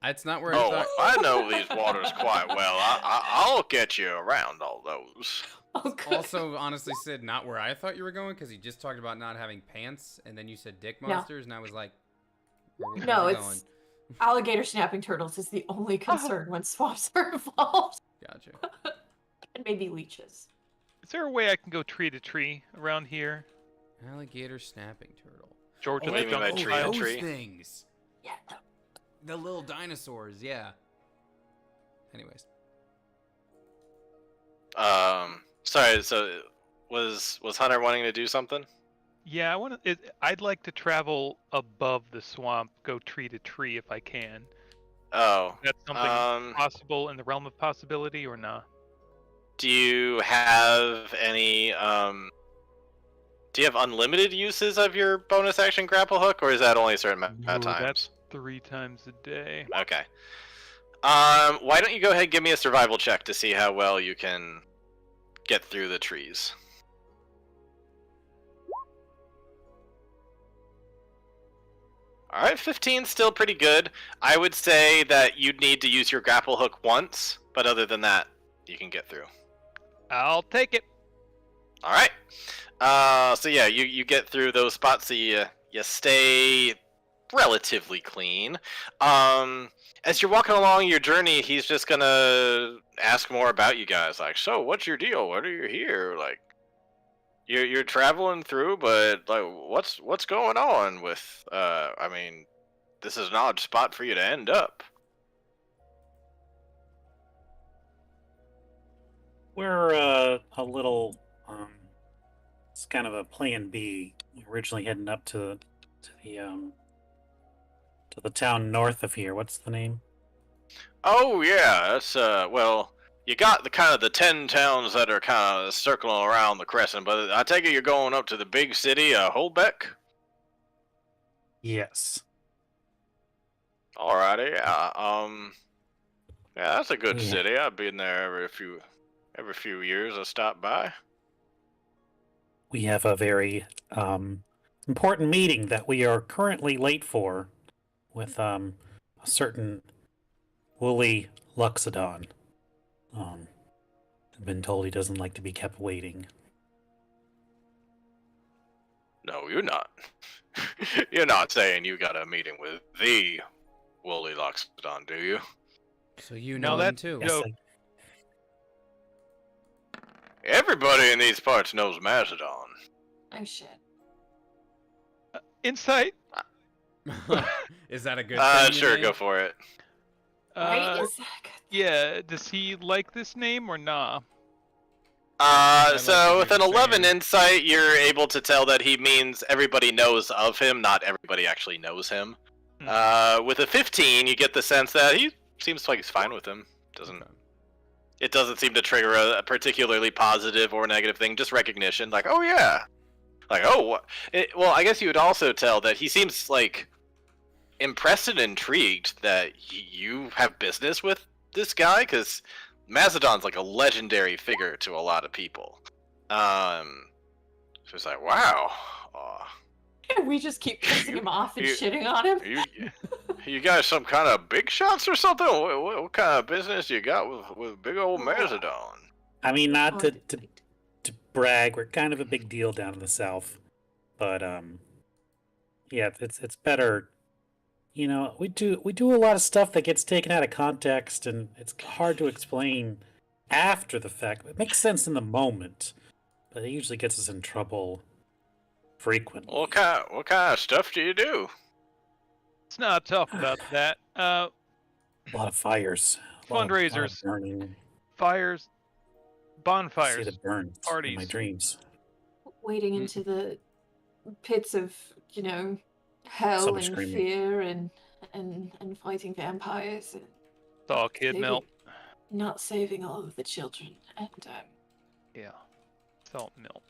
that's not where I Oh, thought. I know these waters quite well. I'll get you around all those. Oh, good. Also, honestly, Sid, not where I thought you were going, because you just talked about not having pants, and then you said dick No. monsters, and I was like, where's No, it it's going? alligator snapping turtles is the only concern when swamps are involved. Gotcha. And maybe leeches. Is there a way I can go tree to tree around here? Alligator snapping turtle. Georgia, What do the you mean by jungle tree style? to those tree? things. Yeah. The little dinosaurs, yeah. Anyways. Sorry. So was Hunter wanting to do something? Yeah, I want to. I'd like to travel above the swamp, go tree to tree if I can. Oh. That's something possible in the realm of possibility, or not? Do you have any do you have unlimited uses of your bonus action grapple hook, or is that only a certain amount of No, times? that's 3 times a day. Okay. Why don't you go ahead and give me a survival check to see how well you can get through the trees. Alright, 15's still pretty good. I would say that you'd need to use your grapple hook once, but other than that, you can get through. I'll take it. Alright. So yeah, you get through those spots, so you stay relatively clean. As you're walking along your journey, he's just gonna ask more about you guys. Like, so what's your deal? What are you here? Like, you're traveling through, but like, what's going on with? I mean, this is an odd spot for you to end up. We're a little it's kind of a plan B. We're originally heading up to the town north of here. What's the name? Oh yeah, that's well, you got the kind of the 10 towns that are kind of circling around the crescent, but I take it you're going up to the big city, Holbeck. Yes. Alrighty, yeah, that's a good Yeah. city. I've been there every few years. I stop by. We have a very important meeting that we are currently late for with a certain Wooly Luxodon. I've been told he doesn't like to be kept waiting. No, you're not. You're not saying you got a meeting with the Woolly Loxodon, do you? So you No, know that- them too. Yes, No. Everybody in these parts knows Mazodon. Oh shit. Insight. Is that a good thing? you Sure, think? go for it. Right? Is that good? Yeah. Does he like this name or nah? like So what with an you're 11 saying. insight, you're able to tell that he means everybody knows of him, not everybody actually knows him. With a 15, you get the sense that he seems like he's fine with him. Okay. It doesn't seem to trigger a particularly positive or negative thing, just recognition. Like, oh yeah. Like, oh, well, I guess you would also tell that he seems like impressed and intrigued that you have business with this guy, because Mazodon's like a legendary figure to a lot of people. So it's like, wow, And we just keep pissing him off and you- shitting on him. you guys some kind of big shots or something? What kind of business you got with big old Mazodon? I mean, not Oh, to brag, we're kind of a big deal down in the south, but yeah, it's better you know, we do a lot of stuff that gets taken out of context, and it's hard to explain after the fact. It makes sense in the moment, but it usually gets us in trouble frequently. What kind of stuff do you do? Let's not talk about that. A lot of fires, a lot of Fundraisers. burning. Fires, I see bonfires, the burns in my parties. dreams. Wading into the pits of, hell Someone and screaming. fear and fighting vampires and It's all kid saving- milk. not saving all of the children. And Yeah. Salt milk.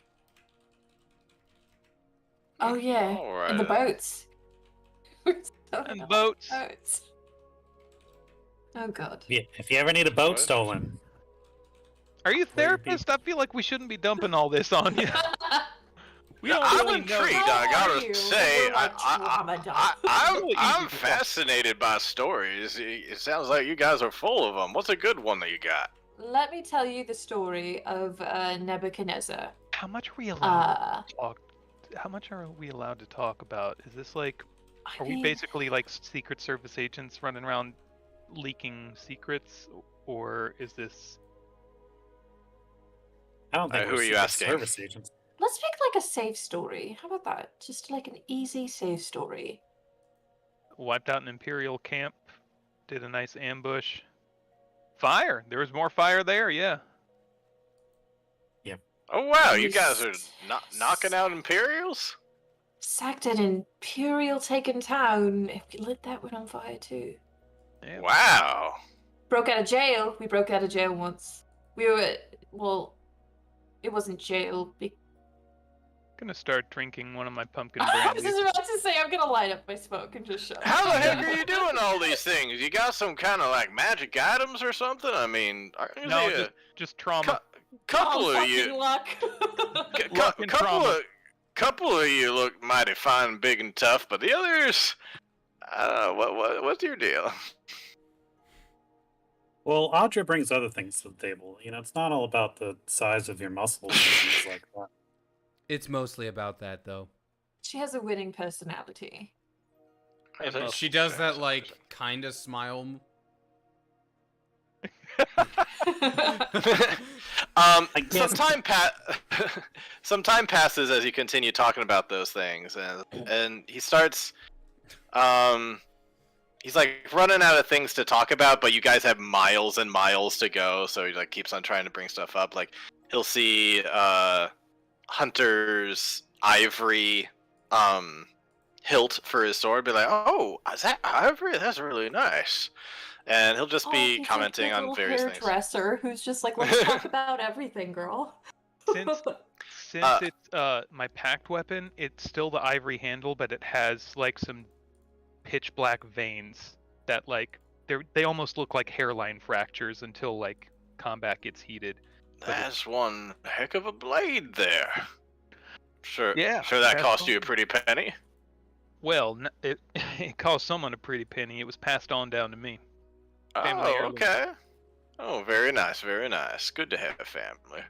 oh yeah, All and the right. boats. We're selling And all boats. the boats. Oh god. Yeah, if you ever need a boat What? stolen, Are you a Where your therapist? I feel like we shouldn't be dumping all this on you. We don't I'm really know. intrigued. How I are gotta you? say, We're like trauma dump. I'm Really easy to talk. fascinated by stories. It sounds like you guys are full of them. What's a good one that you got? Let me tell you the story of Nebuchadnezzar. How much are we allowed Uh, to talk? How much are we allowed to talk about? Is this like, I are we mean, basically like Secret Service agents running around leaking secrets, or is this? I don't think Who we're are you Secret asking? Service agents. Let's pick like a safe story. How about that? Just like an easy safe story. Wiped out an Imperial camp, did a nice ambush. Fire! There was more fire there, yeah. Oh wow, you We guys are s- knocking out Imperials? Sacked an imperial taken town. We lit that one on fire too. Yeah. Wow. Broke out of jail. We broke out of jail once. We were it wasn't jail. Gonna start drinking one of my pumpkin I was brandies. just about to say I'm gonna light up my smoke and just shut How the up. heck are you doing all these things? You got some kind of like magic items or something? I mean, No, usually just trauma. couple Oh, of fucking you, luck. Luck and trauma. couple of you look mighty fine, big and tough, but the others, I don't know. What's your deal? Well, Audra brings other things to the table. You know, it's not all about the size of your muscles and things like that. It's mostly about that, though. She has a winning personality. She does that, like, kind of smile. Um, I guess- some time passes as you continue talking about those things, and he starts, he's like running out of things to talk about, but you guys have miles and miles to go, so he like keeps on trying to bring stuff up. Like he'll see Hunter's ivory hilt for his sword, be like, "Oh, is that ivory? That's really nice." And he'll just be he's commenting like that on little various things. hairdresser who's just like, let's talk about everything, girl. Since it's my packed weapon, it's still the ivory handle, but it has like some pitch black veins that like they almost look like hairline fractures until like combat gets heated. That's one heck of a blade there. Sure. Yeah, Sure that that's cost you a awesome. pretty penny. Well, it cost someone a pretty penny. It was passed on down to me. Family Oh, heirloom. okay. Oh, very nice, very nice. Good to have a family.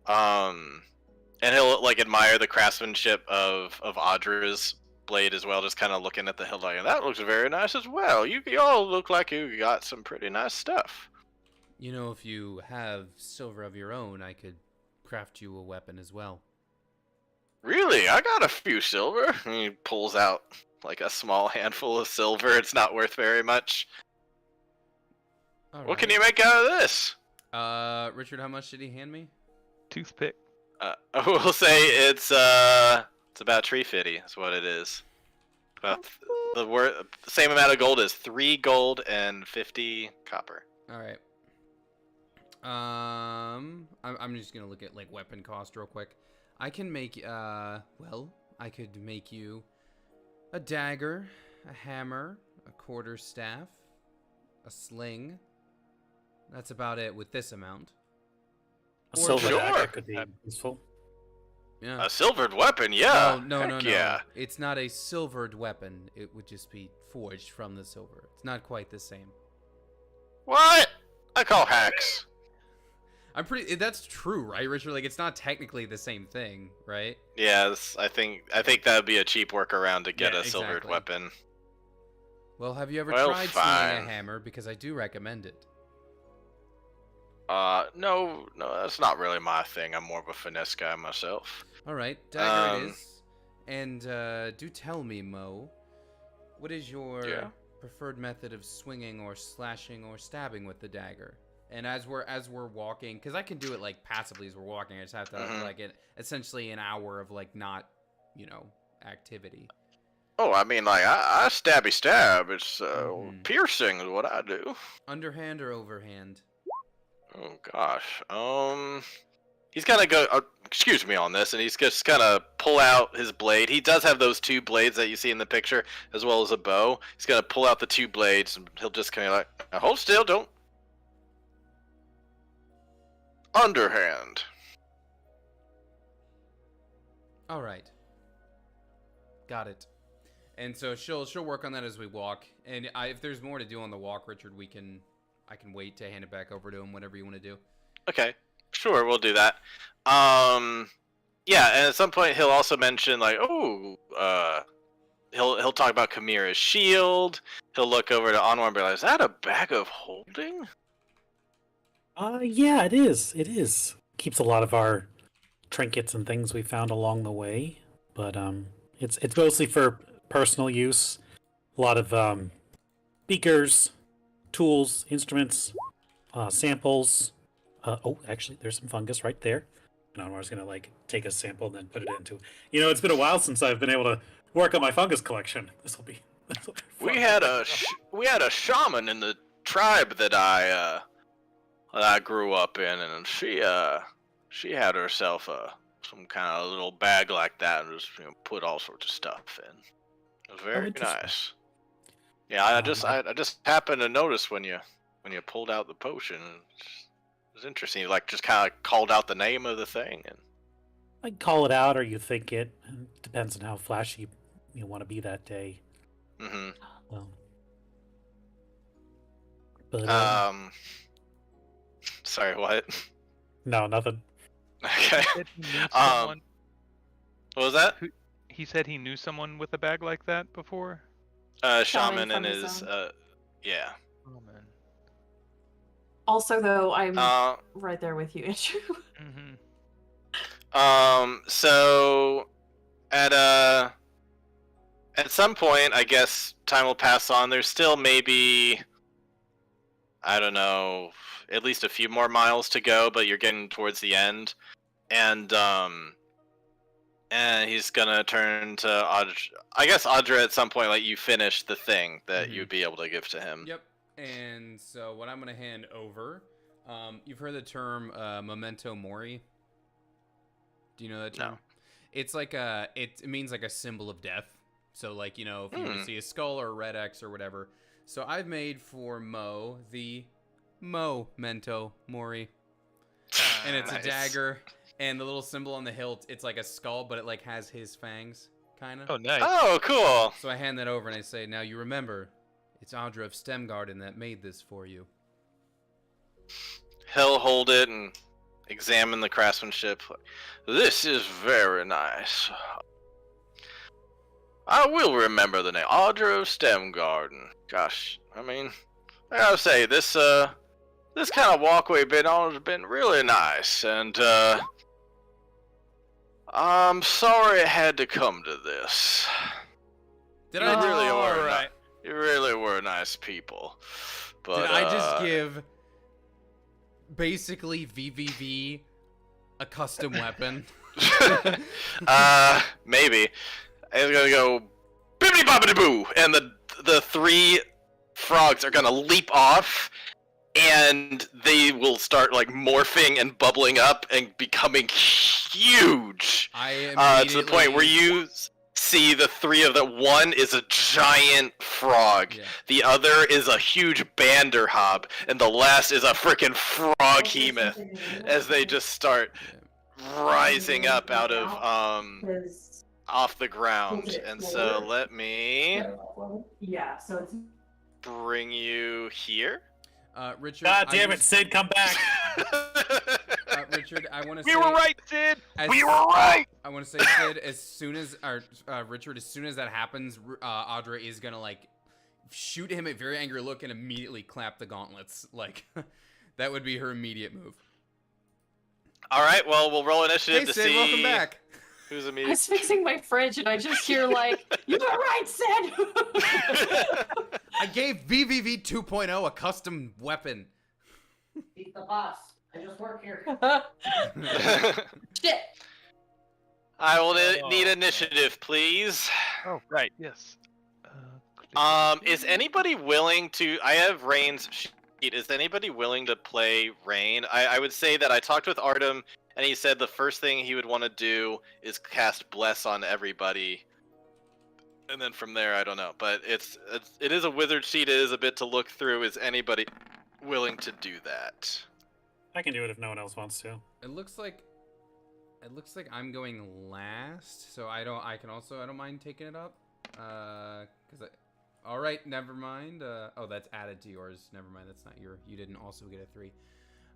And he'll like admire the craftsmanship of Audra's blade as well, just kind of looking at the hilt like, that looks very nice as well. You all look like you got some pretty nice stuff. You know, if you have silver of your own, I could craft you a weapon as well. Really? I got a few silver. And he pulls out like a small handful of silver. It's not worth very much. What can you make out of this? Richard, how much did he hand me? Toothpick. We'll say it's about 350 is what it is. About the same amount of gold as 3 gold and 50 copper. All right. I'm just gonna look at like weapon cost real quick. I can make well, I could make you a dagger, a hammer, a quarterstaff, a sling. That's about it with this amount. A Or silver sure. dagger could be useful. Yeah. A silvered weapon, yeah. No. Heck yeah. It's not a silvered weapon. It would just be forged from the silver. It's not quite the same. What? I call hacks. That's true, right, Richard? Like, it's not technically the same thing, right? Yes, I think that would be a cheap workaround to get Yeah, a silvered exactly. weapon. Well, have you ever Well, tried fine. swinging a hammer? Because I do recommend it. No, that's not really my thing. I'm more of a finesse guy myself. All right, dagger it Um, is. And do tell me, Mo, what is your Yeah. preferred method of swinging or slashing or stabbing with the dagger? And as we're walking, because I can do it like passively as we're walking. I just have to have Mhm. like essentially an hour of like not, activity. Oh, I mean, like, I stabby stab. It's Mhm. piercing is what I do. Underhand or overhand? Oh gosh. He's gonna go. Excuse me on this, and he's just gonna pull out his blade. He does have those two blades that you see in the picture, as well as a bow. He's gonna pull out the two blades, and he'll just kind of like, now hold still, don't. Underhand. All right. Got it. And so she'll work on that as we walk. And if there's more to do on the walk, Richard, I can wait to hand it back over to him. Whatever you want to do. Okay, sure, we'll do that. Yeah, and at some point he'll also mention like, he'll talk about Chimera's shield. He'll look over to Anwar and be like, "Is that a bag of holding?" Yeah, it is. It is. Keeps a lot of our trinkets and things we found along the way, but it's mostly for personal use. A lot of beakers, tools, instruments, samples. Actually, there's some fungus right there. And Anwar's gonna like take a sample and then put it into. It's been a while since I've been able to work on my fungus collection. This will be fun. We had a shaman in the tribe that I grew up in, and she had herself some kind of little bag like that, and just put all sorts of stuff in. It was very interesting. nice. Yeah, I just happened to notice when you pulled out the potion. It was interesting. You like just kind of called out the name of the thing, and I call it out or you think it. It depends on how flashy you want to be that day. mm-hmm. Well, but Sorry, what? no, nothing. Okay. He said he knew someone. What was that? He said he knew someone with a bag like that before. Shaman from and his his own. yeah. Oh man. Also, though, I'm Uh, right there with you, Andrew. So at some point, I guess time will pass on. There's still maybe, I don't know, at least a few more miles to go, but you're getting towards the end. And he's gonna turn to Audra. I guess Audra at some point, like, you finish the thing that you'd be able to give to him. Yep. And so what I'm gonna hand over, you've heard the term memento mori. Do you know that term? No. It's like it means like a symbol of death. So like, if you were to see a skull or a red X or whatever. So I've made for Mo the memento mori, and it's Nice. a dagger, and the little symbol on the hilt, it's like a skull, but it like has his fangs, kind of. Oh nice. Oh, cool. So I hand that over and I say, now you remember, it's Audra of Stemgarden that made this for you. He'll hold it and examine the craftsmanship. This is very nice. I will remember the name, Audra of Stemgarden. Gosh, I mean, I gotta say, this kind of walkway been on has been really nice, and I'm sorry it had to come to this. Did You I really just, were alright. You really were nice people. But did I just give basically VVV a custom weapon? Maybe. It's gonna go bibbidi bobbidi boo, and the three frogs are gonna leap off, and they will start like morphing and bubbling up and becoming huge. To the point where you see the three of them. One is a giant frog, Yeah. the other is a huge banderhob, and the last is a freaking frog hemoth. As they just start rising up out of off the ground. And so let me Yeah, so it's bring you here. Richard. God damn I it, Sid, come back! Richard, I want to say. We were right, Sid. as- We were right. I want to say, Sid, as soon as, Richard, as soon as that happens, Audra is gonna like shoot him a very angry look and immediately clap the gauntlets. Like, that would be her immediate move. All right, well, we'll roll initiative Hey, to Sid, see welcome back. who's I immediate. was fixing my fridge and I just hear like, "You're right, Sid." I gave VVV 2.0 a custom weapon. He's the boss. I just work here. Shit. I will need initiative, please. Oh, right, yes. Is anybody willing to? I have Rain's sheet. Is anybody willing to play Rain? I would say that I talked with Artem, and he said the first thing he would want to do is cast Bless on everybody, and then from there, I don't know. But it is a wizard sheet. It is a bit to look through. Is anybody willing to do that? I can do it if no one else wants to. It looks like I'm going last, so I don't mind taking it up. All right, never mind. Oh, that's added to yours. Never mind. That's not you didn't also get a 3.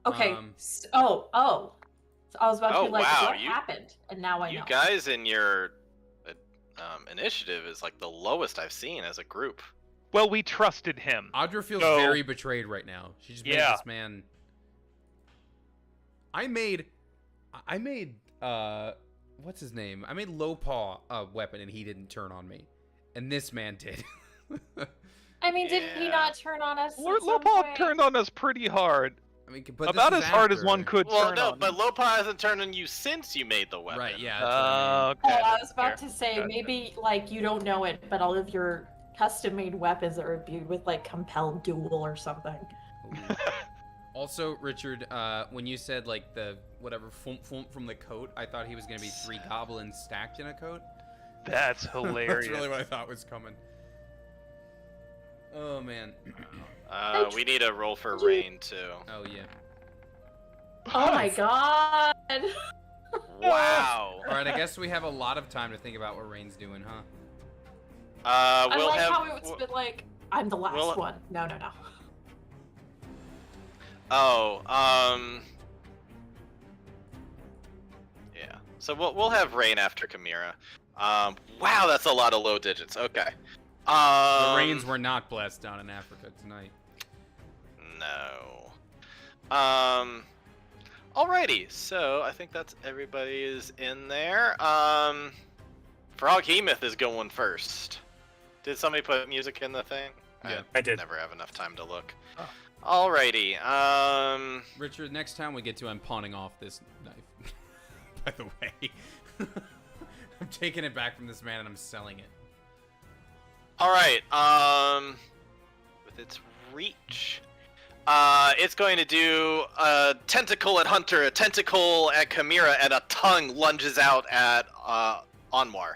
Okay. So I was about to be like, wow, what happened? And now I know. You guys in your initiative is like the lowest I've seen as a group. Well, we trusted him. Audra feels So- very betrayed right now. She just made Yeah. this man. I made what's his name? I made Low Paw a weapon and he didn't turn on me, and this man did. I mean, didn't he Yeah. not turn on us? Lord at some Lopal point? turned on us pretty hard. I mean, but About this as is hard as after. one could Well, turn no, on but him. Lopa hasn't turned on you since you made the weapon. Right? Yeah. That's what I mean. Okay. Oh, I was that's about fair. to say Gotcha. maybe like you don't know it, but all of your custom-made weapons are imbued with like compelled duel or something. Ooh. Also, Richard, when you said like the whatever thump from the coat, I thought he was gonna be 3 goblins stacked in a coat. That's hilarious. That's really what I thought was coming. Oh man. We need a roll for Rain too. Oh yeah. Oh my god! Wow. All right, I guess we have a lot of time to think about what Rain's doing, huh? I We'll like have. how it's been like, I'm the last we'll- one. No. Oh, yeah. So we'll have Rain after Chimera. Wow, that's a lot of low digits. Okay. The rains were not blessed down in Africa tonight. No. Alrighty. So I think that's everybody is in there. Frog Hemoth is going first. Did somebody put music in the thing? Yeah. I did. Never have enough time to look. Oh. Alrighty. Richard, next time we get to, I'm pawning off this knife. By the way, I'm taking it back from this man and I'm selling it. All right. With its reach, it's going to do a tentacle at Hunter, a tentacle at Chimera, and a tongue lunges out at Anwar.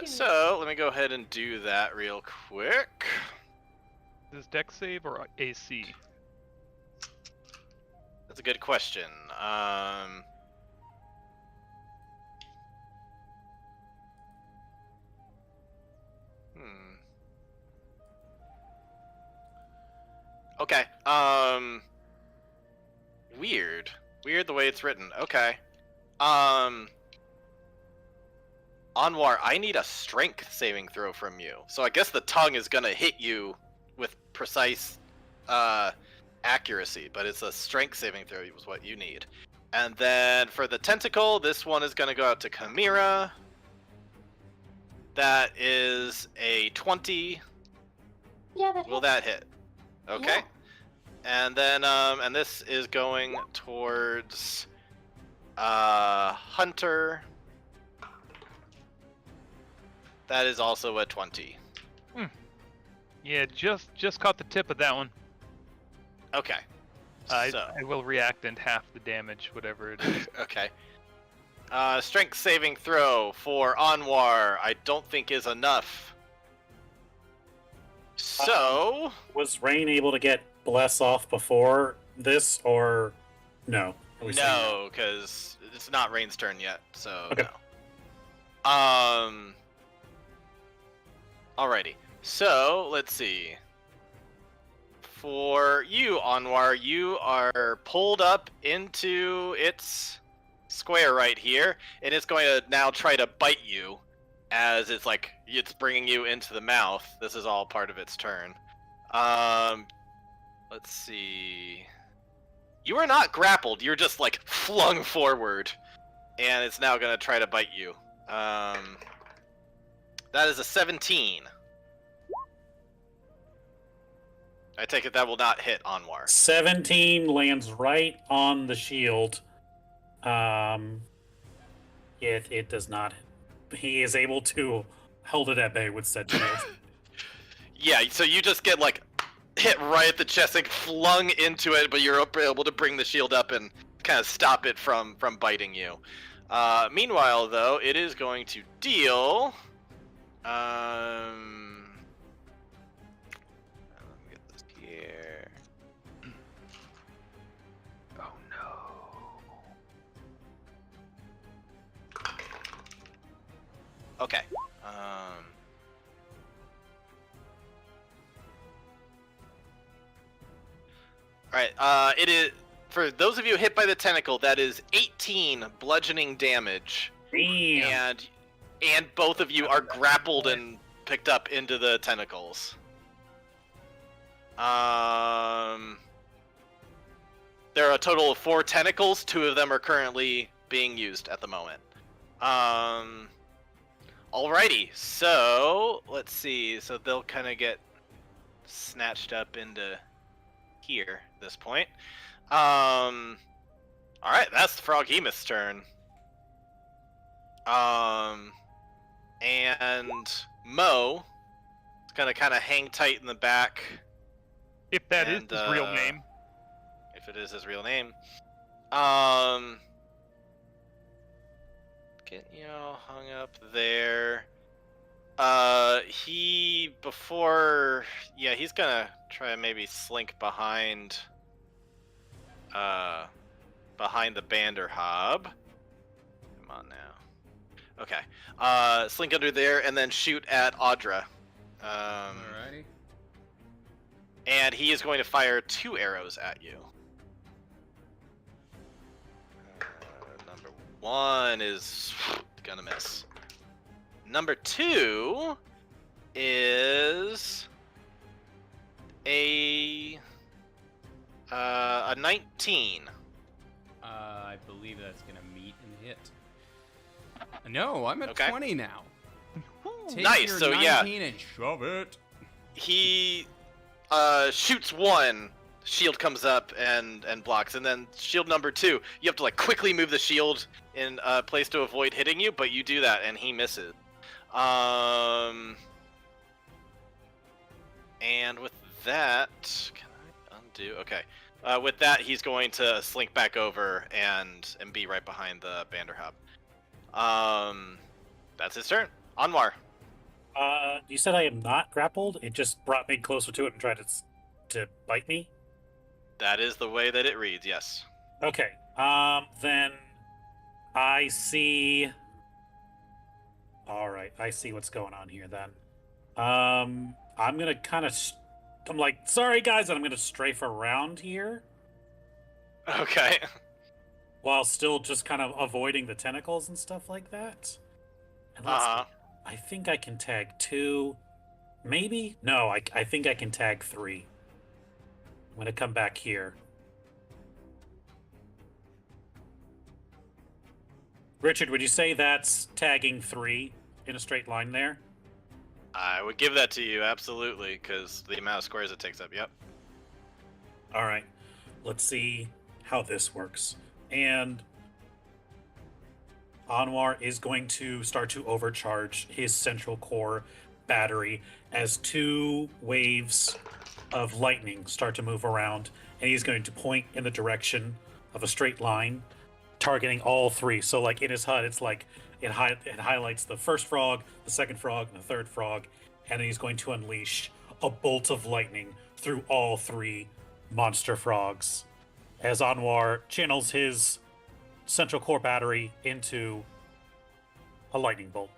So let me go ahead and do that real quick. Is this deck save or AC? That's a good question. Okay. Weird. Weird the way it's written. Okay. Anwar, I need a strength saving throw from you. So I guess the tongue is gonna hit you with precise accuracy, but it's a strength saving throw is what you need. And then for the tentacle, this one is gonna go out to Chimera. That is a 20. Yeah, that Will hits. that hit? Okay. Yeah. And then and this is going towards Hunter. That is also a 20. Yeah, just caught the tip of that one. Okay. I So, will react and half the damage, whatever it is. okay. Strength saving throw for Anwar, I don't think is enough. So, Was Rain able to get Bless off before this, or no? Are we saying that? no, because it's not Rain's turn yet, so Okay. no. Alrighty. So, let's see. For you, Anwar, you are pulled up into its square right here, and it's going to now try to bite you. as it's bringing you into the mouth. This is all part of its turn. Let's see. You are not grappled. You're just like flung forward, and it's now gonna try to bite you. That is a 17. I take it that will not hit Anwar. 17 lands right on the shield. It does not. He is able to hold it at bay with said shield. Yeah, so you just get like hit right at the chest, like flung into it, but you're able to bring the shield up and kind of stop it from biting you. Meanwhile, though, it is going to deal. Let me get this here. Oh no. Okay. Alright, it is, for those of you hit by the tentacle, that is 18 bludgeoning damage. Damn. And both of you are grappled and picked up into the tentacles. There are a total of 4 tentacles. 2 of them are currently being used at the moment. Alrighty, so let's see. So they'll kind of get snatched up into here at this point. Alright, that's the Froghemoth's turn. And Mo is gonna kind of hang tight in the back. If that is his real name. If it is his real name. Get hung up there. He's gonna try and maybe slink behind the Banderhob. Come on now. Okay. Slink under there and then shoot at Audra. Alrighty. And he is going to fire 2 arrows at you. Number 1 is gonna miss. Number 2 is a 19. I believe that's gonna meet and hit. No, I'm at Okay. 20 now. Take Nice, your so 19 and shove it. He shoots 1. Shield comes up and blocks, and then shield number 2. You have to like quickly move the shield in a place to avoid hitting you, but you do that and he misses. And with that, can I undo? Okay. With that, he's going to slink back over and be right behind the Banderhob. That's his turn. Anwar. You said I am not grappled. It just brought me closer to it and tried to bite me. That is the way that it reads. Yes. Okay. Then I see. All right, I see what's going on here. Then, I'm gonna kind of. I'm like, sorry guys, and I'm gonna strafe around here Okay. while still just kind of avoiding the tentacles and stuff like that. And let's see. I think I can tag 2. Maybe? No, I think I can tag 3. I'm gonna come back here. Richard, would you say that's tagging 3 in a straight line there? I would give that to you, absolutely, because the amount of squares it takes up, yep. All right, let's see how this works. And Anwar is going to start to overcharge his central core battery as 2 waves of lightning start to move around, and he's going to point in the direction of a straight line, targeting all 3. So, like in his HUD, it's like it highlights the first frog, the second frog, and the third frog, and then he's going to unleash a bolt of lightning through all 3 monster frogs as Anwar channels his central core battery into a lightning bolt.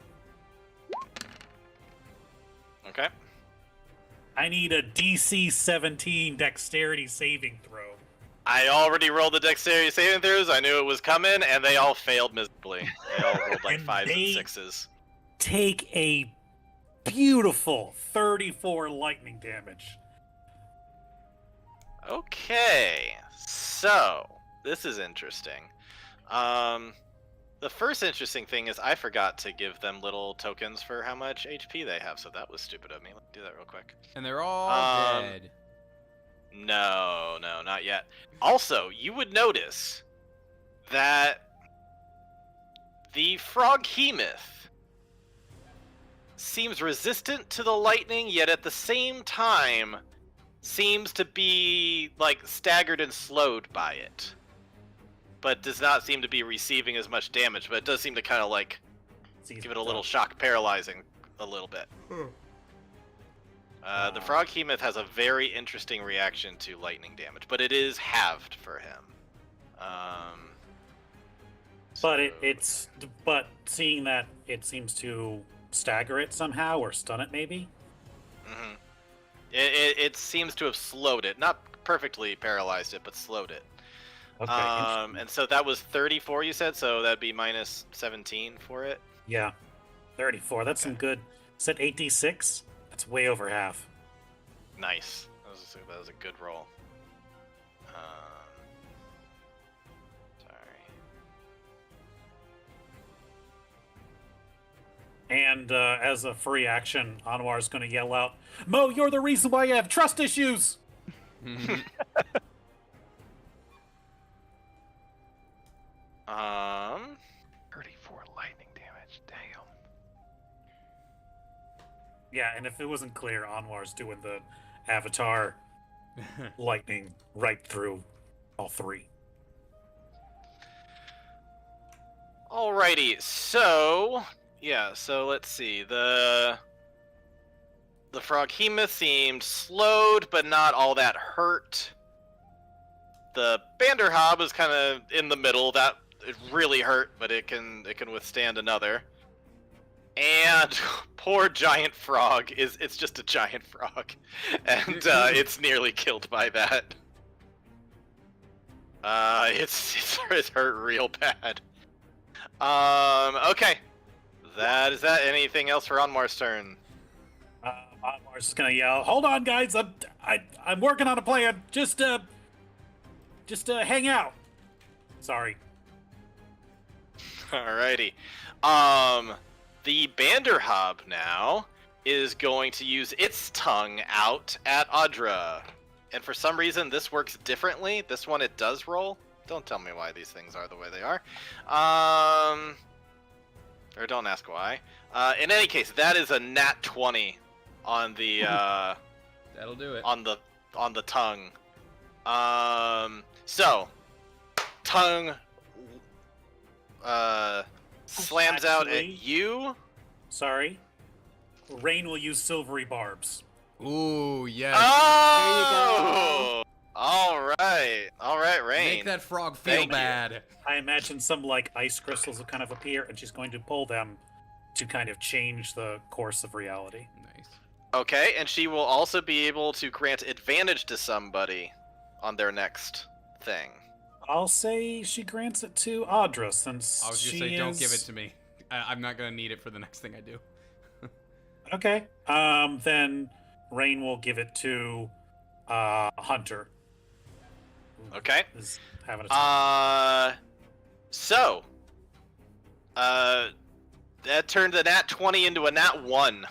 Okay. I need a DC 17 dexterity saving throw. I already rolled the dexterity saving throws. I knew it was coming, and they all failed miserably. They all rolled like And 5s they- and 6s. take a beautiful 34 lightning damage. Okay, so this is interesting. The first interesting thing is I forgot to give them little tokens for how much HP they have, so that was stupid of me. Let me do that real quick. And they're all dead. No, not yet. Also, you would notice that the Froghemoth seems resistant to the lightning, yet at the same time seems to be like staggered and slowed by it, but does not seem to be receiving as much damage. But it does seem to kind of like give it a little shock, paralyzing a little bit. The Froghemoth has a very interesting reaction to lightning damage, but it is halved for him. But seeing that it seems to stagger it somehow or stun it, maybe. Mm-hmm. It seems to have slowed it, not perfectly paralyzed it, but slowed it. Okay. And so that was 34, you said, so that'd be minus 17 for it. Yeah, 34. That's some good. Is that 8d6? That's way over half. Nice. That was a good roll. Sorry. And as a free action, Anwar's going to yell out, "Mo, you're the reason why I have trust issues!" 34 lightning damage. Damn. Yeah, and if it wasn't clear, Anwar's doing the Avatar lightning right through all three. Alrighty, so let's see. The Froghemoth seemed slowed, but not all that hurt. The Banderhob is kind of in the middle. That it really hurt, but it can withstand another. And poor giant frog it's just a giant frog, and it's nearly killed by that. It's hurt real bad. Okay. Is that anything else for Anmar's turn? Anwar's just gonna yell, "Hold on, guys! I'm working on a plan. Just hang out." Sorry. Alrighty. The Banderhob now is going to use its tongue out at Audra, and for some reason this works differently. This one it does roll. Don't tell me why these things are the way they are. Or don't ask why. In any case, that is a nat 20 on the That'll do it. on the tongue. So tongue slams out at you. Sorry. Rain will use silvery barbs. Ooh, yes. Oh! All right, Rain. Make that frog feel Thank you. bad. I imagine some like ice crystals will kind of appear, and she's going to pull them to kind of change the course of reality. Nice. Okay, and she will also be able to grant advantage to somebody on their next thing. I'll say she grants it to Audra since I was she gonna say, don't is... give it to me. I'm not gonna need it for the next thing I do. Okay. Then Rain will give it to Hunter. Okay. Is having a time. That turned the nat 20 into a nat 1.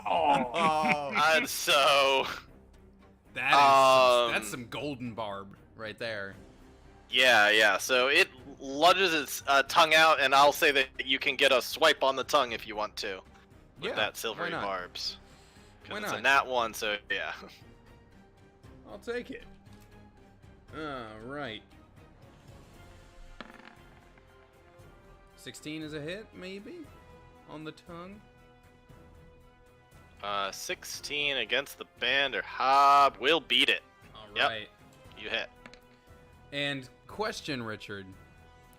Oh. And so That's some golden barb right there. yeah. So it lunges its tongue out, and I'll say that you can get a swipe on the tongue if you want to with Yeah, that silvery why not? barbs. Why It's a not? nat 1, so yeah. I'll take it. Alright. 16 is a hit, maybe? On the tongue? 16 against the Banderhob. We'll beat it. Alright. You hit. And question, Richard.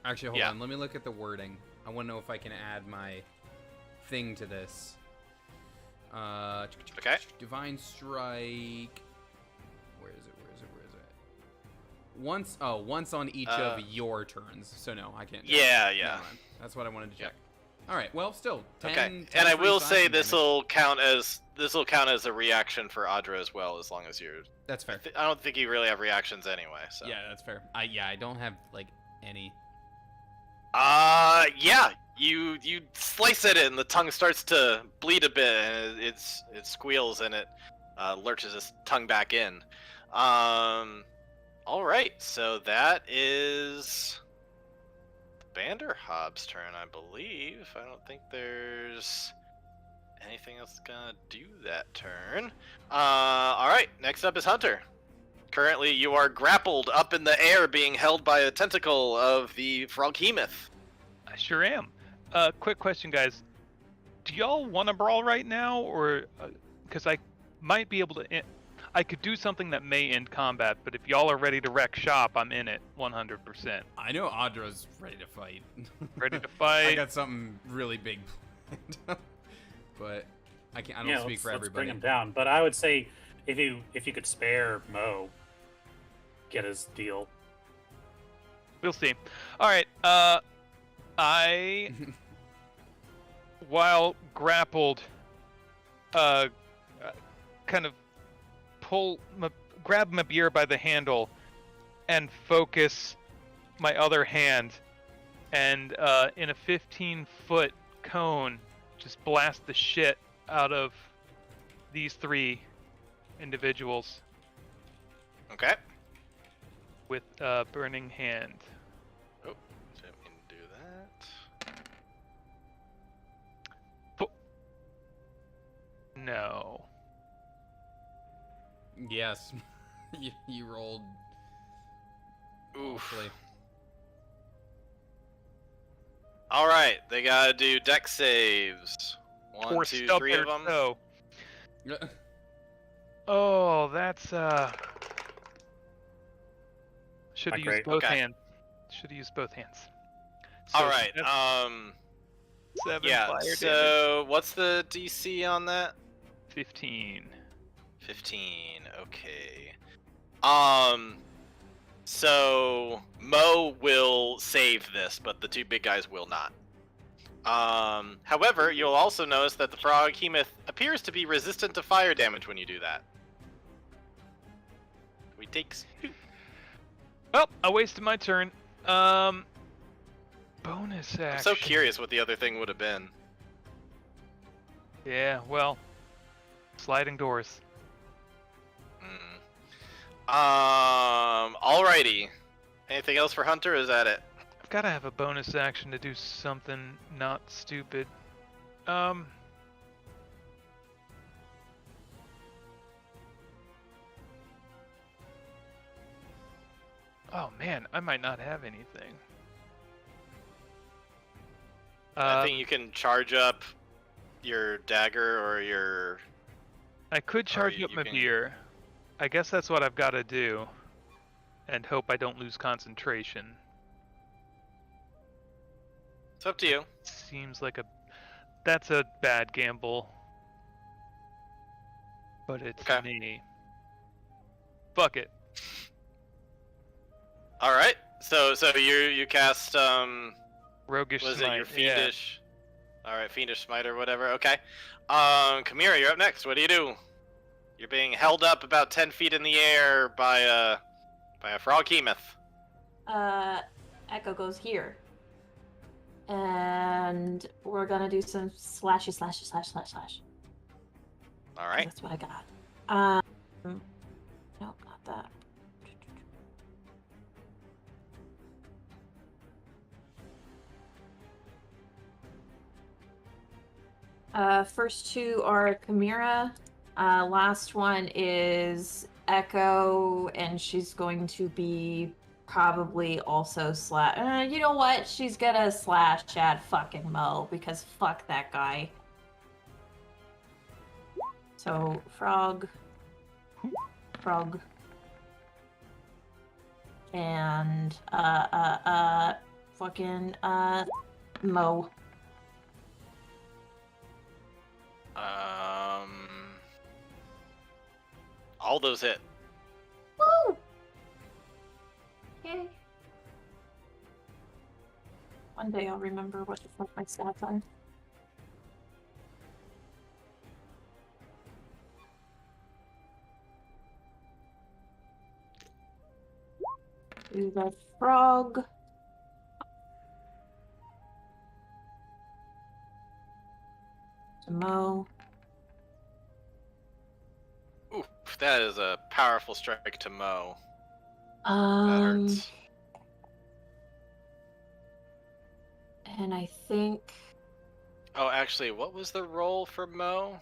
Actually, hold Yeah. on. Let me look at the wording. I want to know if I can add my thing to this. Okay. Divine Strike. Where is it? Once on each of your turns. So no, I can't do it. Yeah. Never mind. That's what I wanted to check. All right. Well, still 10. Okay, 10 and I free will slashing say damage. this will count as a reaction for Audra as well, as long as you're. That's fair. I don't think you really have reactions anyway. So. Yeah, that's fair. I don't have like any. Yeah. You slice at it, and the tongue starts to bleed a bit, and it squeals, and it lurches its tongue back in. All right, so that is Vanderhobb's turn, I believe. I don't think there's anything else that's gonna do that turn. All right, next up is Hunter. Currently, you are grappled up in the air, being held by a tentacle of the Froghemoth. I sure am. Quick question, guys. Do y'all want to brawl right now, or because I might be able to? I could do something that may end combat, but if y'all are ready to wreck shop, I'm in it 100%. I know Audra's ready to fight. Ready to fight. I got something really big planned, but I can't. I don't speak for let's everybody. bring him down. But I would say if you could spare Mo, get his deal. We'll see. All right. I, while grappled, kind of grab my beer by the handle and focus my other hand, and in a 15-foot cone, just blast the shit out of these 3 individuals Okay. with burning hand. Oh, didn't mean to do that. No. Yes, you rolled. Oof. Awfully. All right, they gotta do dex saves. 1, Or 2, stub 3 their of them. toe. Oh, that's should have Not used great. both Okay. hands. Should have used both hands. So All right. that's 7 Yeah. fire damage. So what's the DC on that? 15. 15. Okay. So Mo will save this, but the 2 big guys will not. However, you'll also notice that the Froghemoth appears to be resistant to fire damage when you do that. We take 2. Well, I wasted my turn. Bonus action. I'm so curious what the other thing would have been. Yeah, well, sliding doors. Alrighty. Anything else for Hunter? Or is that it? I've got to have a bonus action to do something not stupid. Oh man, I might not have anything. I think you can charge up your dagger or your. I could charge you- up you my can- beer. I guess that's what I've got to do. And hope I don't lose concentration. It's up to you. Seems like that's a bad gamble. But it's Okay. me. Fuck it. All right. So you cast Roguish was Smite. it your yeah. fiendish? All right, fiendish smite or whatever. Okay. Kamira, you're up next. What do you do? You're being held up about 10 feet in the air by a Froghemoth. Echo goes here. And we're gonna do some slash. All right. That's what I got. Nope, not that. First 2 are Kamira. Last one is Echo, and she's going to be probably also slash. You know what? She's gonna slash at fucking Mo because fuck that guy. So frog, and fucking Mo. All those hit. Woo! Yay. One day I'll remember what the fuck my stats are. Do the frog. To mow. Oof, that is a powerful strike to mow. That Um, hurts. and I think Oh, actually, what was the roll for Mo?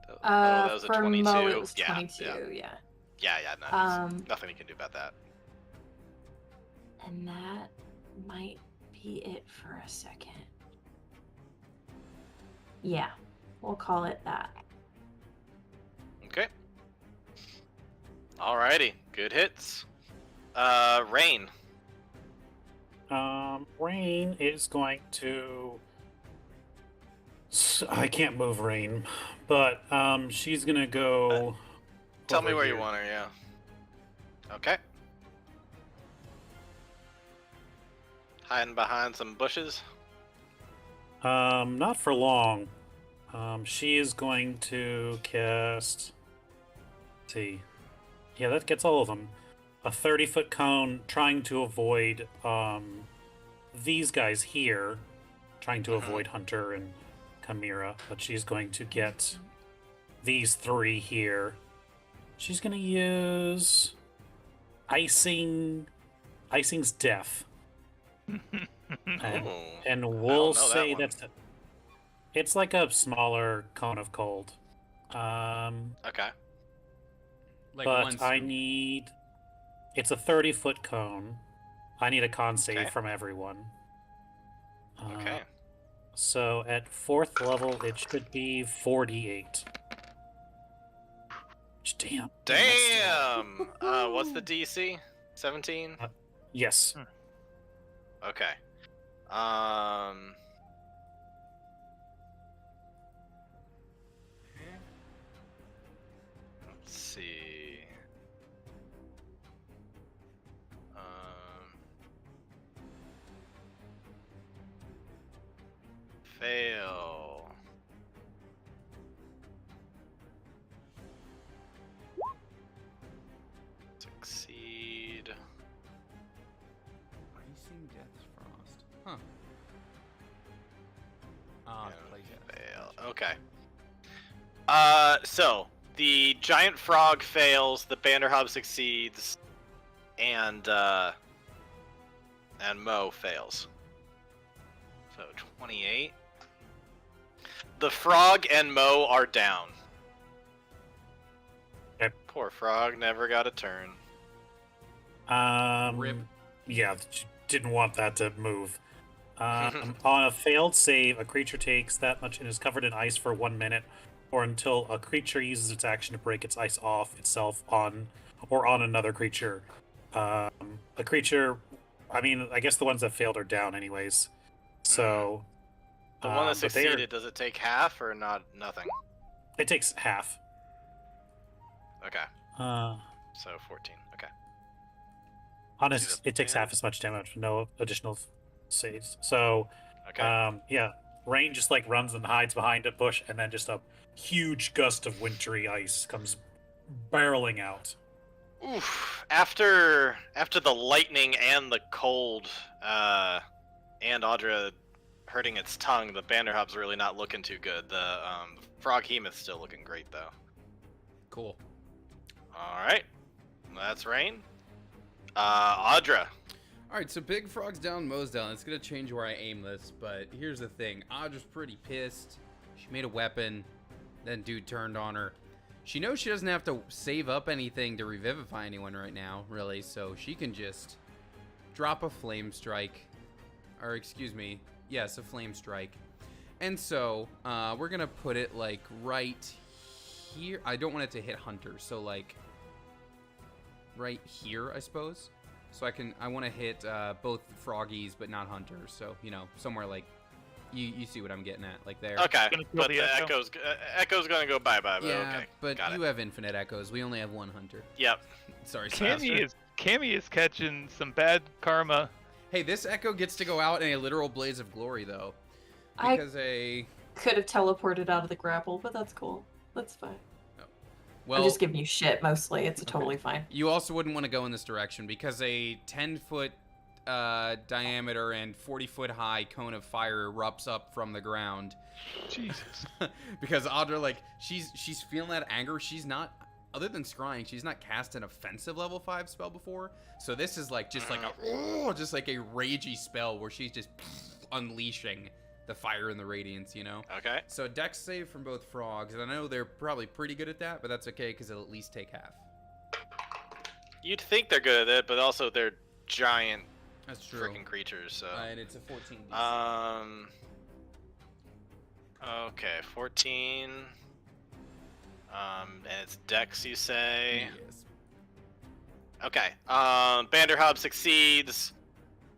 Oh, that was a for 22. Mo it was Yeah, 22, yeah. yeah. Yeah, no, Um, nothing you can do about that. And that might be it for a second. Yeah, we'll call it that. Okay. Alrighty, good hits. Rain. Rain is going to. I can't move Rain, but she's gonna go. Tell me over where here. you want her, yeah. Okay. Hiding behind some bushes. Not for long. She is going to cast. Let's see. Yeah, that gets all of them. A 30-foot cone, trying to avoid these guys here, trying to avoid Hunter and Chimera, but she's going to get these three here. She's going to use Icing's Death. Ooh. And I we'll don't know that say one. it's like a smaller cone of cold. Okay. Like but once. I need. It's a 30-foot cone. I need a con save Okay. from everyone. Okay. So at 4th level, it should be 48. Damn. Damn! What's the DC? 17? Yes. Okay. Let's see. Fail. Succeed. Icing Death's Frost. Huh. And Play dead. fail. Okay. So the giant frog fails, the Banderhob succeeds, and Mo fails. So 28. The frog and Mo are down. Okay. Poor frog never got a turn. Rip. Yeah, didn't want that to move. On a failed save, a creature takes that much and is covered in ice for 1 minute, or until a creature uses its action to break its ice off itself on another creature. A creature, I mean, I guess the ones that failed are down anyways. So The one that but they are- succeeded, does it take half or not? Nothing. it takes half. Okay. Uh, So 14. Okay. honest, the it takes plan? half as much damage, no additional saves. So Okay. yeah, Rain just like runs and hides behind a bush, and then just a huge gust of wintry ice comes barreling out. Oof. After the lightning and the cold, and Audra hurting its tongue, the Banderhub's really not looking too good. The Froghemoth's still looking great though. Cool. Alright. That's Rain. Audra. Alright, so Big Frog's down, Mo's down. It's gonna change where I aim this, but here's the thing. Audra's pretty pissed. She made a weapon, then dude turned on her. She knows she doesn't have to save up anything to revivify anyone right now, really, so she can just drop a flame strike. Or, excuse me, yes, a flame strike. And so, we're gonna put it, like, right here. I don't want it to hit Hunter, so, like, right here, I suppose. So I want to hit both Froggies, but not Hunter. So, you know, somewhere like, you see what I'm getting at, like there. Okay. Gonna kill But the the echo. Echo's gonna go bye-bye, but Yeah, okay. but Got you it. have infinite echoes. We only have one Hunter. Yep. Sorry, Cammy Sasha. is catching some bad karma Hey, this echo gets to go out in a literal blaze of glory, though. I Because could have teleported out of the grapple, but that's cool. That's fine. well, I'm just giving you shit mostly. It's Okay. totally fine. you also wouldn't want to go in this direction because a 10-foot diameter and 40-foot high cone of fire erupts up from the ground. Jesus. Because Audra, like, she's feeling that anger. She's not, other than scrying, she's not cast an offensive level 5 spell before. So this is like just like a ragey spell where she's just unleashing the fire and the radiance, you know? Okay. So dex save from both frogs, and I know they're probably pretty good at that, but that's okay because they'll at least take half. You'd think they're good at it, but also they're giant That's true. freaking creatures. So. And it's a 14. Okay, 14. And it's Dex, you say? Yes. Okay. Banderhob succeeds.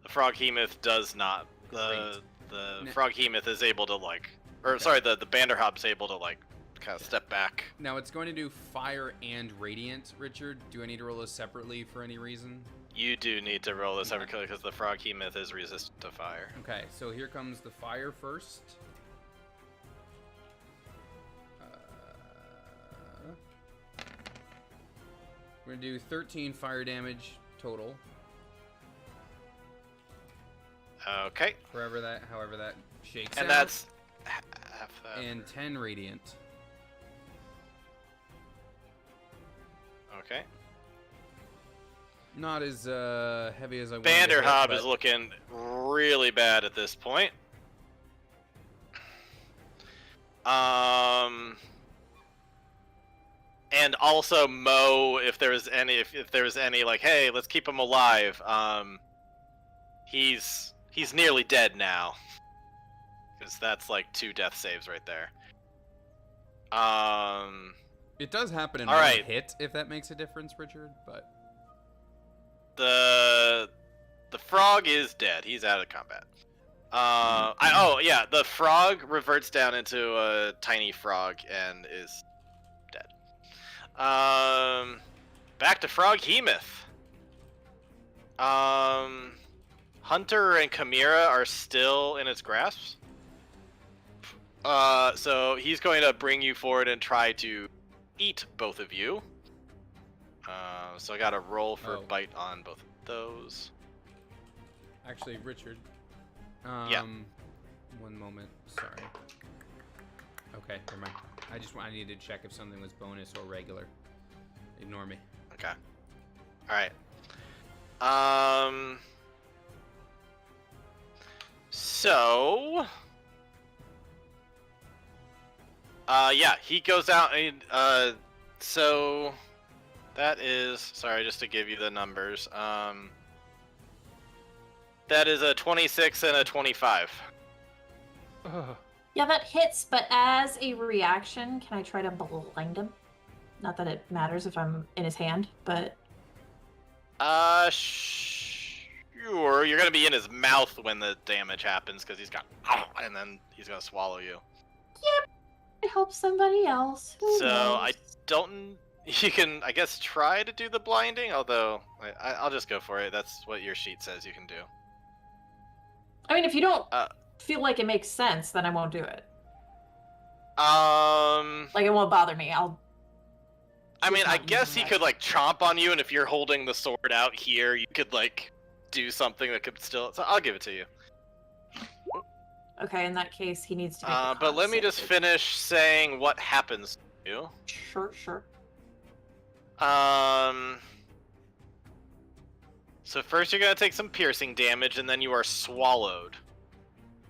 The Froghemoth does not. The Froghemoth is able to the Banderhob's able to kind of step back. Now it's going to do fire and radiant, Richard. Do I need to roll those separately for any reason? You do need to roll this separately because the Froghemoth is resistant to fire. Okay, so here comes the fire first. We're gonna do 13 fire damage total. Okay. However that shakes out. And that's half that. And 10 radiant. Okay. Not as heavy as I wanted. Banderhob is looking really bad at this point. And also Mo, if there was any like, hey, let's keep him alive. He's nearly dead now. Because that's like 2 death saves right there. It does happen in all one right. hit, if that makes a difference, Richard, but the frog is dead. He's out of combat. The frog reverts down into a tiny frog and is dead. Back to Froghemoth. Hunter and Chimera are still in its grasp. So he's going to bring you forward and try to eat both of you. So I got to roll for bite on both of those. actually, Richard. Yeah. One moment. Sorry. Okay, never mind. I needed to check if something was bonus or regular. Ignore me. Okay. All right. So. Yeah, he goes out and so that is, sorry, just to give you the numbers. That is a 26 and a 25. Ugh. Yeah, that hits, but as a reaction, can I try to blind him? Not that it matters if I'm in his hand, but... Sure. You're gonna be in his mouth when the damage happens, because he's got... And then he's gonna swallow you. Yep. It helps somebody else. Who So, knows? I don't... You can, I guess, try to do the blinding, although... I'll just go for it. That's what your sheet says you can do. I mean, if you don't feel like it makes sense, then I won't do it. Like, it won't bother me. I mean, I guess he could, like, chomp on you, and if you're holding the sword out here, you could, like, do something that could still... So I'll give it to you. Okay, in that case, he needs to make a but let me con just save. finish saying what happens to you. Sure. So first you're going to take some piercing damage, and then you are swallowed.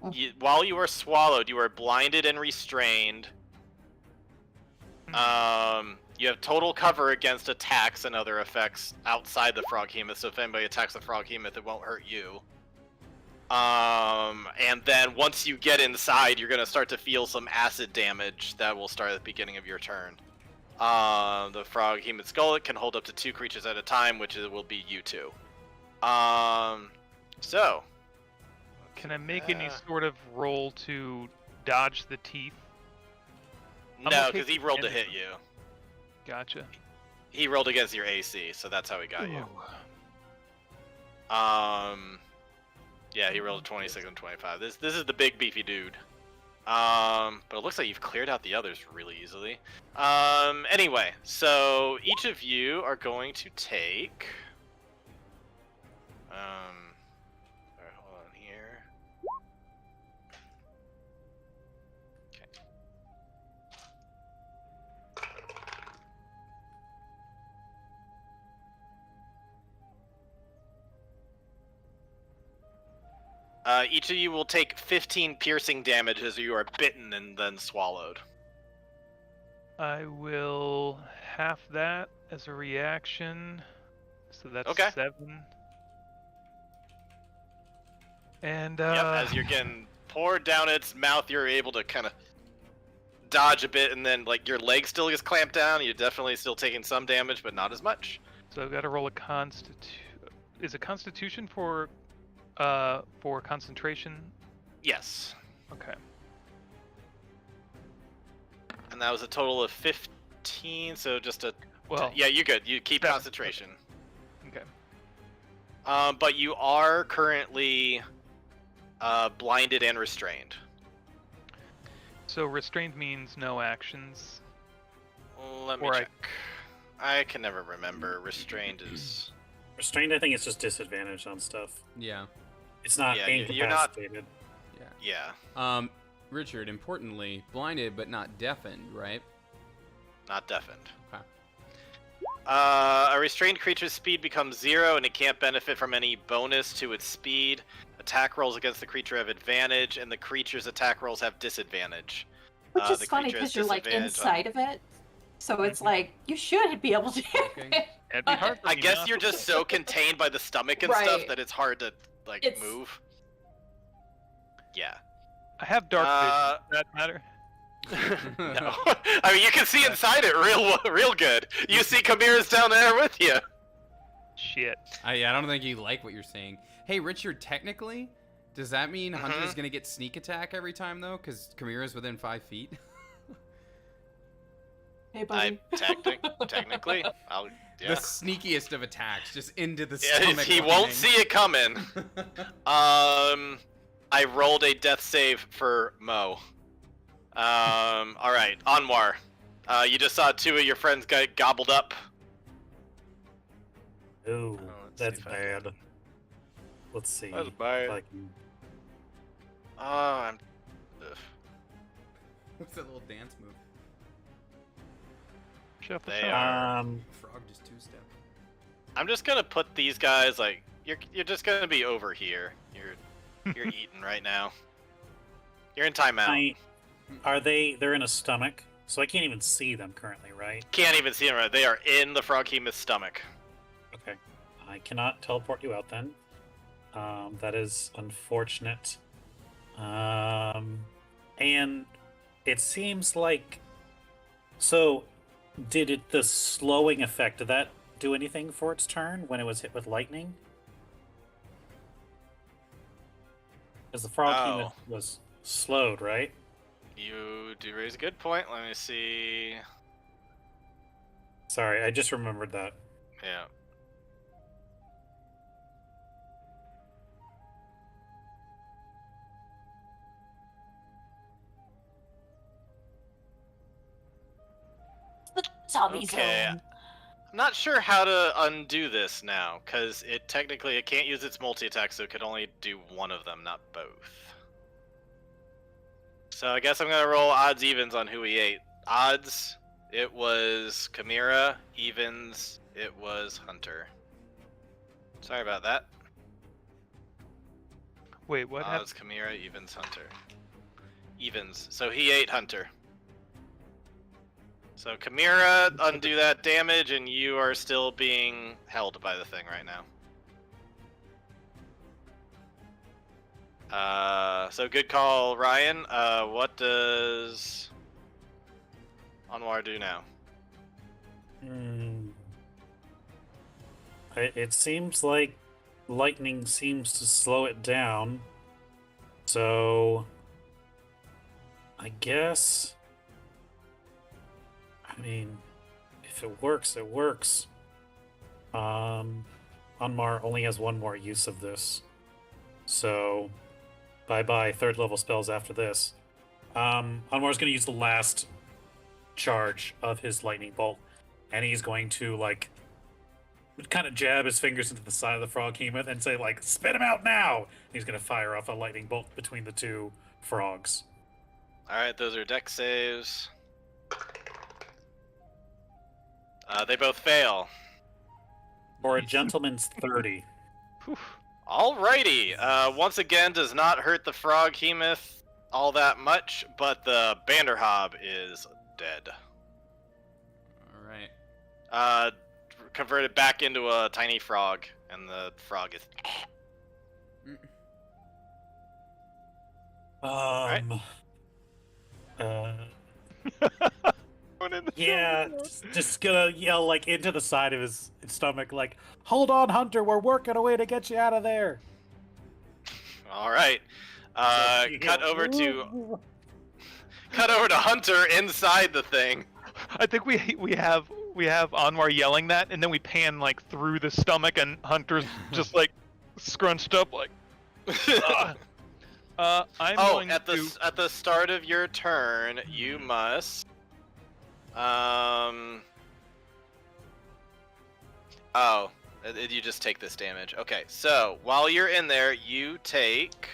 Oh. While you are swallowed, you are blinded and restrained. You have total cover against attacks and other effects outside the Froghemoth, so if anybody attacks the Froghemoth, it won't hurt you. And then once you get inside, you're going to start to feel some acid damage that will start at the beginning of your turn. The Froghemoth Skull can hold up to 2 creatures at a time, which will be you 2. So. Can I make any sort of roll to dodge the teeth? I'm No, okay because he with rolled to damage. hit you. Gotcha. He rolled against your AC, so that's how he got you. Yeah, he rolled a 26 and 25. This is the big beefy dude. But it looks like you've cleared out the others really easily. Anyway, so each of you are going to take. Alright, hold on here. Okay. Each of you will take 15 piercing damage as you are bitten and then swallowed. I will half that as a reaction. So that's Okay. 7. And Yep, as you're getting poured down its mouth, you're able to kind of dodge a bit, and then like your leg still gets clamped down. You're definitely still taking some damage, but not as much. So I've got to roll a Is it Constitution for concentration? Yes. Okay. And that was a total of 15, so just a... Well, yeah, you're good. You keep that- concentration. Okay. But you are currently blinded and restrained. So restrained means no actions. Let me Or check. I can never remember. Restrained is... Restrained, I think it's just disadvantage on stuff. Yeah. It's not Yeah, you're not- incapacitated. Yeah, Richard, importantly, blinded but not deafened, right? not deafened. Okay. A restrained creature's speed becomes 0, and it can't benefit from any bonus to its speed. Attack rolls against the creature have advantage, and the creature's attack rolls have disadvantage. Which is the funny creature has because you're like disadvantage on- inside of it. So it's like you should be able to hear Okay. it. It'd be hard for I me guess not you're to. just so contained by the stomach and stuff Right. that it's hard to like It's- move. Yeah. I have dark vision. Does that matter? No. I mean, you can see inside it real good. You see Chimera's down there with you. Shit. I don't think you like what you're saying. Hey, Richard, technically, does that mean Hunter's gonna get sneak attack every time though? Because Chimera's within 5 feet. Hey, buddy. Technically, I'll. The Yeah. sneakiest of attacks, just into the Yeah, stomach. he won't lining. see it coming. I rolled a death save for Mo. All right, Anwar. You just saw 2 of your friends get gobbled up. Ooh, let's that's see if I can- bad. Let's see. That's if bad. I can- I'm. Ugh. What's that little dance move? Shuffle, They shuffle. are- Frog just 2-step. I'm just gonna put these guys like you're just gonna be over here. You're eating right now. You're in timeout. They're in a stomach, so I can't even see them currently, right? Can't even see them. Right. They are in the Froghemoth's stomach. Okay. I cannot teleport you out then. That is unfortunate. And it seems like... So, the slowing effect, did that do anything for its turn when it was hit with lightning? Because the frog was slowed, right? You do raise a good point. Let me see. Sorry, I just remembered that. Yeah. Zombie Okay. zone. I'm not sure how to undo this now, because it can't use its multi-attack, so it could only do one of them, not both. So I guess I'm gonna roll odds evens on who he ate. Odds, it was Chimera. Evens, it was Hunter. Sorry about that. Wait, what happened? Odds, Chimera, evens, Hunter. Evens. So he ate Hunter. So Chimera, undo that damage, and you are still being held by the thing right now. So good call, Ryan. What does Anwar do now? It seems like lightning seems to slow it down. So, I guess... I mean, if it works, it works. Anmar only has one more use of this. So, bye-bye third level spells after this. Anwar's going to use the last charge of his lightning bolt, and he's going to, like, kind of jab his fingers into the side of the Froghemoth and say, like, spit him out now! And he's going to fire off a lightning bolt between the two frogs. Alright, those are dex saves. They both fail. For a gentleman's 30. Alrighty. Once again, does not hurt the Froghemoth all that much, but the Banderhob is dead. Alright. Converted back into a tiny frog, and the frog is... Yeah, just gonna yell, like, into the side of his stomach, like, hold on, Hunter, we're working a way to get you out of there. Alright. Cut over to Hunter inside the thing. I think we have Anwar yelling that, and then we pan like through the stomach, and Hunter's just like scrunched up, like. I'm going at the start of your turn, you must. You just take this damage. Okay, so while you're in there, you take.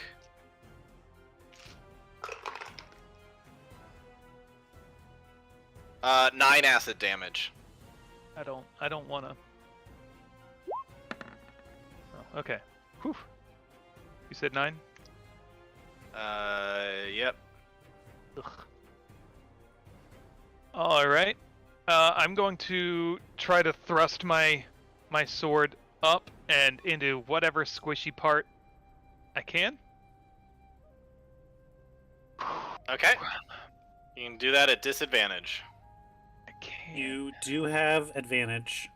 Nine acid damage. I don't wanna. Oh, okay. Whew. You said 9? Yep. Ugh. All right. I'm going to try to thrust my sword up and into whatever squishy part I can. Okay. You can do that at disadvantage. I can. You do have advantage.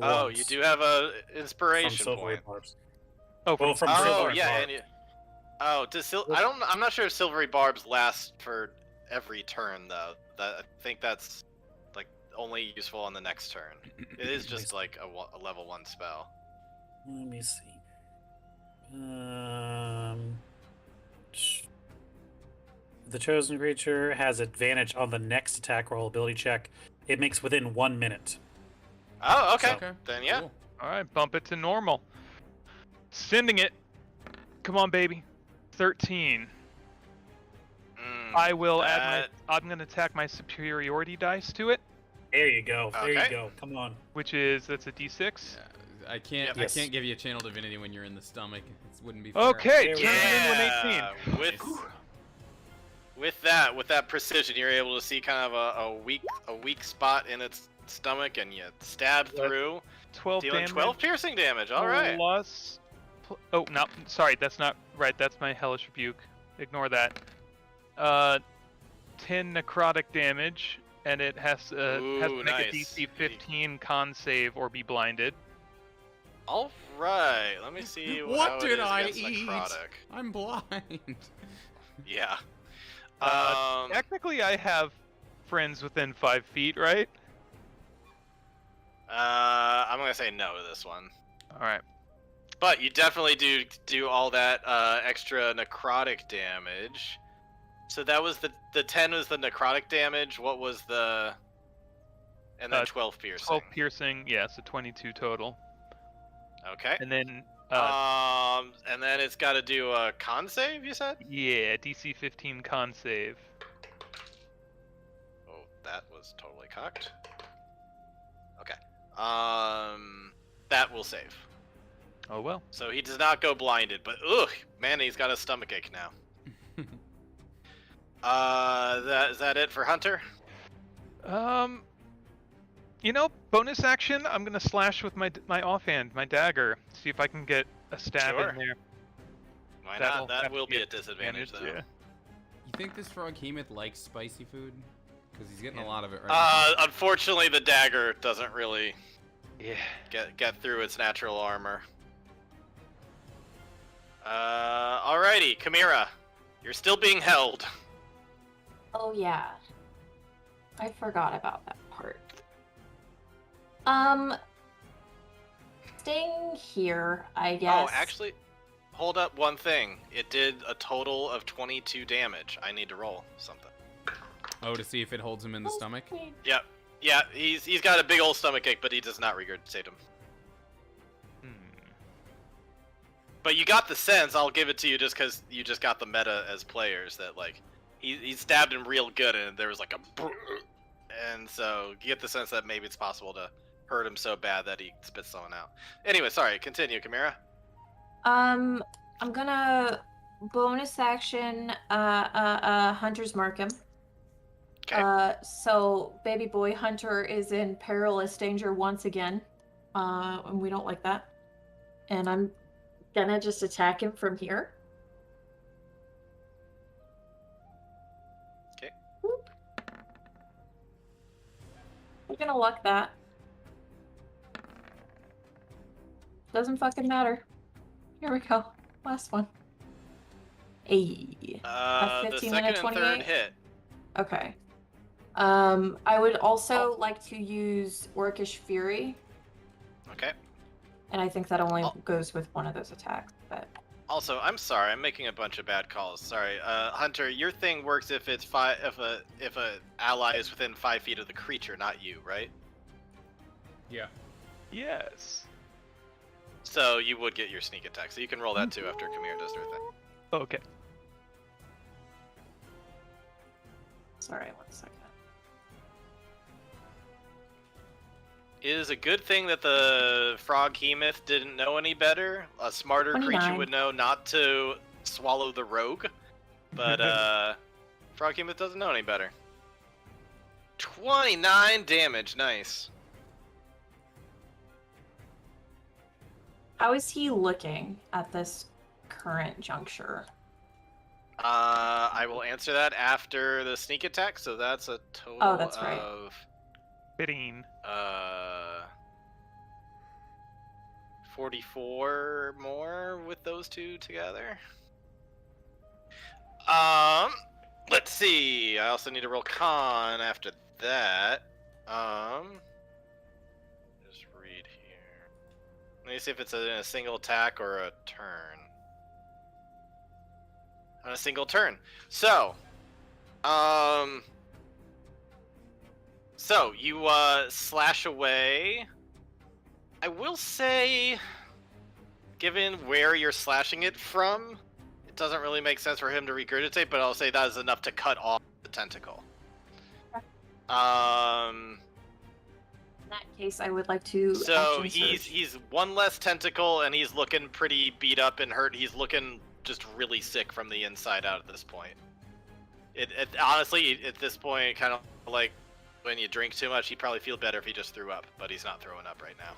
Oh, once you do have a from inspiration silvery point. barbs. Oh, Well, from Oh silvery yeah, barb. and I'm not sure if silvery barbs last for every turn though. I think that's like only useful on the next turn. It is just like a level 1 spell. Let me see. The chosen creature has advantage on the next attack roll ability check. It makes within 1 minute. Oh, okay. Okay. Then yeah. Cool. all right. Bump it to normal. Sending it. Come on, baby. 13. I will add my. I'm gonna attack my superiority dice to it, There you go. There you Okay. go. Come on. which is that's a D6. Yeah, I can't. Yes. I can't give you a channel divinity when you're in the stomach. It wouldn't be fair. Okay, There we turn it Yeah. into an 18. With that precision, you're able to see kind of a weak spot in its stomach, and you stab What? through, 12 dealing damage. 12 piercing damage. All right. Plus. Oh no, sorry, that's not right. That's my hellish rebuke. Ignore that. 10 necrotic damage, and it has to make nice. a DC 15 con save or be blinded. All right. Let me see What how did it is I against eat? necrotic. I'm blind. Yeah. Technically, I have friends within 5 feet, right? I'm gonna say no to this one. All right. But you definitely do all that extra necrotic damage. So that was the 10 was the necrotic damage. What was the? And then 12 piercing. 12 piercing, yeah, so 22 total. Okay. And then, and then it's got to do a con save. You said? yeah, DC 15 con save. Oh, that was totally cocked. Okay. That will save. Oh well. So he does not go blinded, but ugh, man, he's got a stomachache now. Is that it for Hunter? Bonus action. I'm gonna slash with my offhand, my dagger. See if I can get a stab Sure. in there. Why That'll not? That have will to be get a disadvantage though. Yeah. You think this Froghemoth likes spicy food? Because he's getting a lot of it right now. Unfortunately, the dagger doesn't really Yeah. get through its natural armor. Alrighty, Chimera, you're still being held. Oh yeah. I forgot about that part. Staying here, I guess. Oh, actually, hold up one thing. It did a total of 22 damage. I need to roll something. Oh, to see if it holds him in the stomach? Yep. Yeah, he's got a big old stomach ache, but he does not regurgitate him. But you got the sense, I'll give it to you just because you just got the meta as players, that, like, he stabbed him real good and there was like a... And so you get the sense that maybe it's possible to hurt him so bad that he spits someone out. Anyway, sorry, continue, Chimera. I'm gonna bonus action Hunter's Mark him. Okay. So baby boy Hunter is in perilous danger once again. And we don't like that. And I'm gonna just attack him from here. Okay. Whoop. I'm gonna luck that. Doesn't fucking matter. Here we go. Last one. A The 15 and a second and 28? third hit. Okay. I would also like to use Orcish Fury, Okay. and I think that only goes with one of those attacks. But Also, I'm sorry, I'm making a bunch of bad calls. Sorry, Hunter, your thing works if it's if a ally is within 5 feet of the creature, not you, right? Yeah. Yes. So you would get your sneak attack. So you can roll that too after Chimera does her thing. Okay. sorry, 1 second. It is a good thing that the frog hemoth didn't know any better. A smarter creature 29. would know not to swallow the rogue. But frog hemoth doesn't know any better. 29 damage, nice. How is he looking at this current juncture? I will answer that after the sneak attack, so that's a total Oh, that's right. of 15. 44 more with those two together. Let's see. I also need to roll con after that. Just read here. Let me see if it's in a single attack or a turn. On a single turn. So, so you slash away. I will say, given where you're slashing it from, it doesn't really make sense for him to regurgitate, but I'll say that is enough to cut off the tentacle. Okay. In that case, I would like to. So action surge. he's one less tentacle, and he's looking pretty beat up and hurt. He's looking just really sick from the inside out at this point. It honestly, at this point, kind of like when you drink too much, he'd probably feel better if he just threw up, but he's not throwing up right now.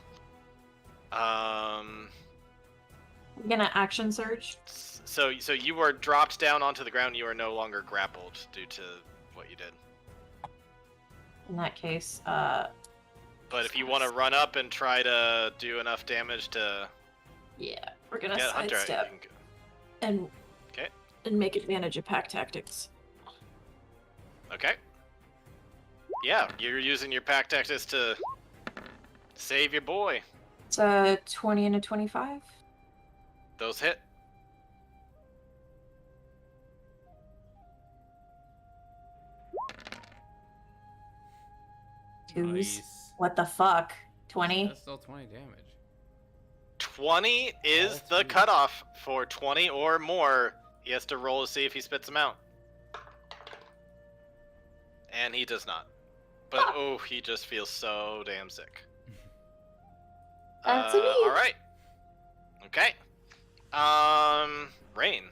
I'm gonna action surge. So you are dropped down onto the ground. You are no longer grappled due to what you did. In that case, But if you want to run up and try to do enough damage to yeah, we're gonna get Hunter, out, sidestep you can go. and Okay. and make advantage of pack tactics. Okay. Yeah, you're using your pack tactics to save your boy. It's a 20 and a 25. Those hit. Twos. Nice. What the fuck? 20. That's still 20 damage. 20 is All the two. cutoff. For 20 or more, he has to roll to see if he spits them out. And he does not. But oh, he just feels so damn sick. That's a me. All right. Okay. Rain.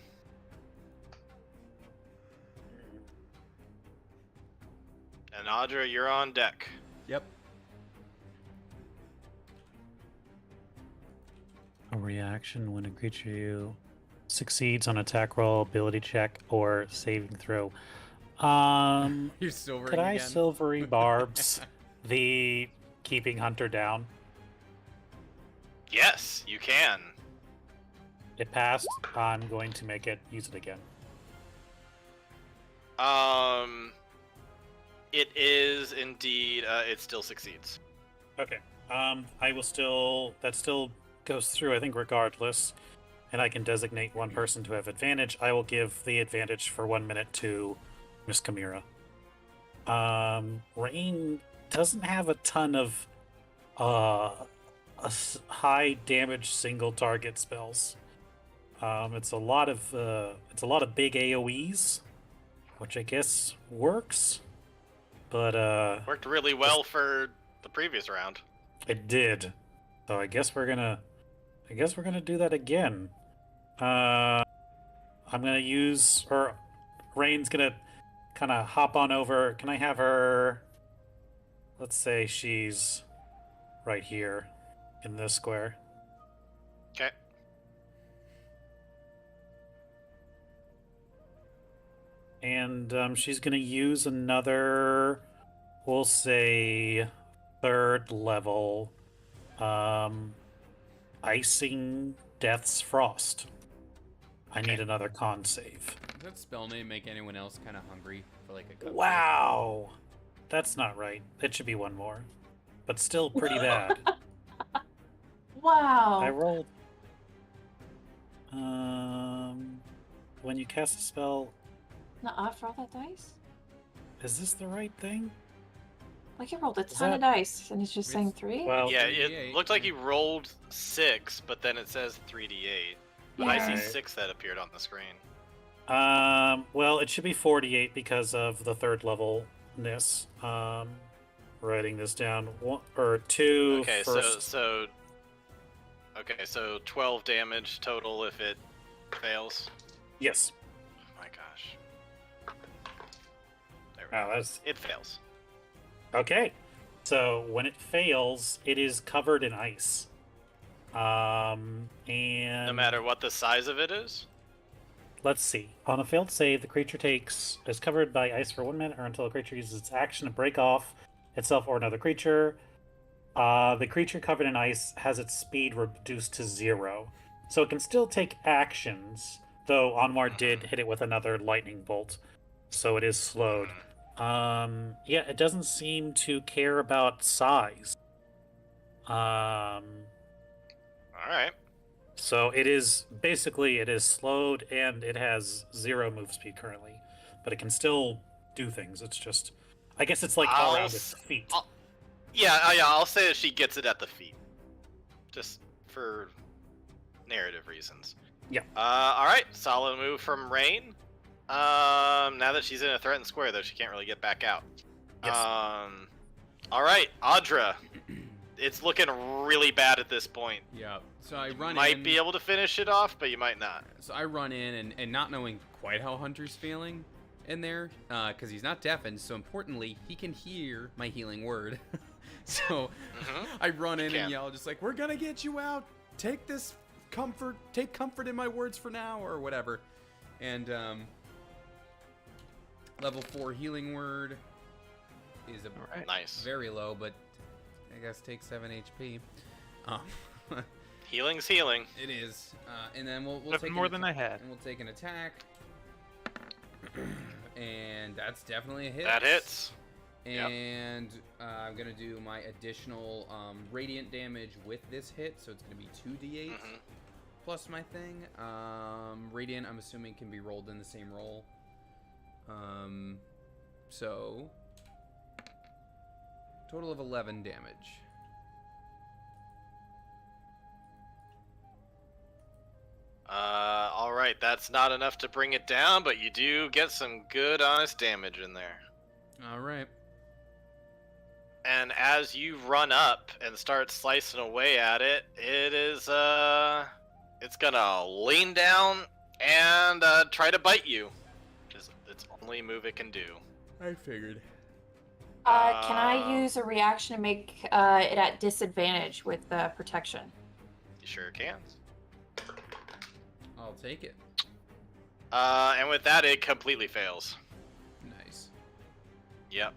And Audra, you're on deck. Yep. A reaction when a creature you succeeds on attack roll, ability check, or saving throw. You're silvering Could I again. silvery barbs the keeping Hunter down? Yes, you can. It passed. I'm going to make it use it again. It is indeed. It still succeeds. Okay. I will still. That still goes through, I think, regardless. and I can designate one person to have advantage, I will give the advantage for 1 minute to Miss Chimera. Rain doesn't have a ton of high damage single target spells. It's a lot of big AoEs, which I guess works. But Worked really well for the previous round. it did. So I guess we're gonna do that again. I'm gonna use her. Rain's gonna kind of hop on over. Can I have her? Let's say she's right here in this square. Okay. And she's gonna use another, we'll say, 3rd level, icing Death's Frost. I need another con save. Does that spell name make anyone else kind of hungry for like a cupcake? Wow, that's not right. It should be one more, but still pretty bad. Wow. I rolled. When you cast a spell, Nuh-uh, for all that dice? is this the right thing? Like he rolled a Is ton of that- dice, and he's just saying 3? Well, Yeah, 3d8. it looked like he rolled 6, but then it says 3d8. But I see Right. 6 that appeared on the screen. well, it should be 48 because of the 3rd levelness. Writing this down. 1 or 2 Okay, first. so 12 damage total if it fails. Yes. Oh my gosh. There we Wow, go. that's It fails. okay. So when it fails, it is covered in ice. And No matter what the size of it is. let's see. On a failed save, the creature is covered by ice for 1 minute or until a creature uses its action to break off itself or another creature. The creature covered in ice has its speed reduced to 0. So it can still take actions, though Anwar did hit it with another lightning bolt. So it is slowed. Yeah, it doesn't seem to care about size. Alright. So it is slowed and it has 0 move speed currently, but it can still do things. It's just, I guess it's like all around its feet. Yeah, I'll say that she gets it at the feet. Just for narrative reasons. Yeah. Alright, solid move from Rain. Now that she's in a threatened square, though, she can't really get back out. Yes. Alright, Audra. It's looking really bad at this point. Yeah. So I run Might in. be able to finish it off, but you might not. So I run in and not knowing quite how Hunter's feeling in there, because he's not deafened. So importantly, he can hear my healing word. So I run in and yell, just like, "We're gonna get you out. Take this comfort. Take comfort in my words for now," or whatever. And level 4 healing word is a Nice. very low, but I guess takes 7 HP. Healing's healing. It is, and then we'll Nothing take more an than atta- I had. And we'll take an attack, and that's definitely a hit. That hits. Yep. And I'm gonna do my additional radiant damage with this hit, so it's gonna be 2d8 plus my thing. Radiant, I'm assuming, can be rolled in the same roll. So total of 11 damage. Alright, that's not enough to bring it down, but you do get some good, honest damage in there. All right. And as you run up and start slicing away at it, it's gonna lean down and try to bite you. Which is its only move it can do. I figured. Can I use a reaction to make it at disadvantage with protection? You sure can. I'll take it. And with that, it completely fails. Nice. Yep.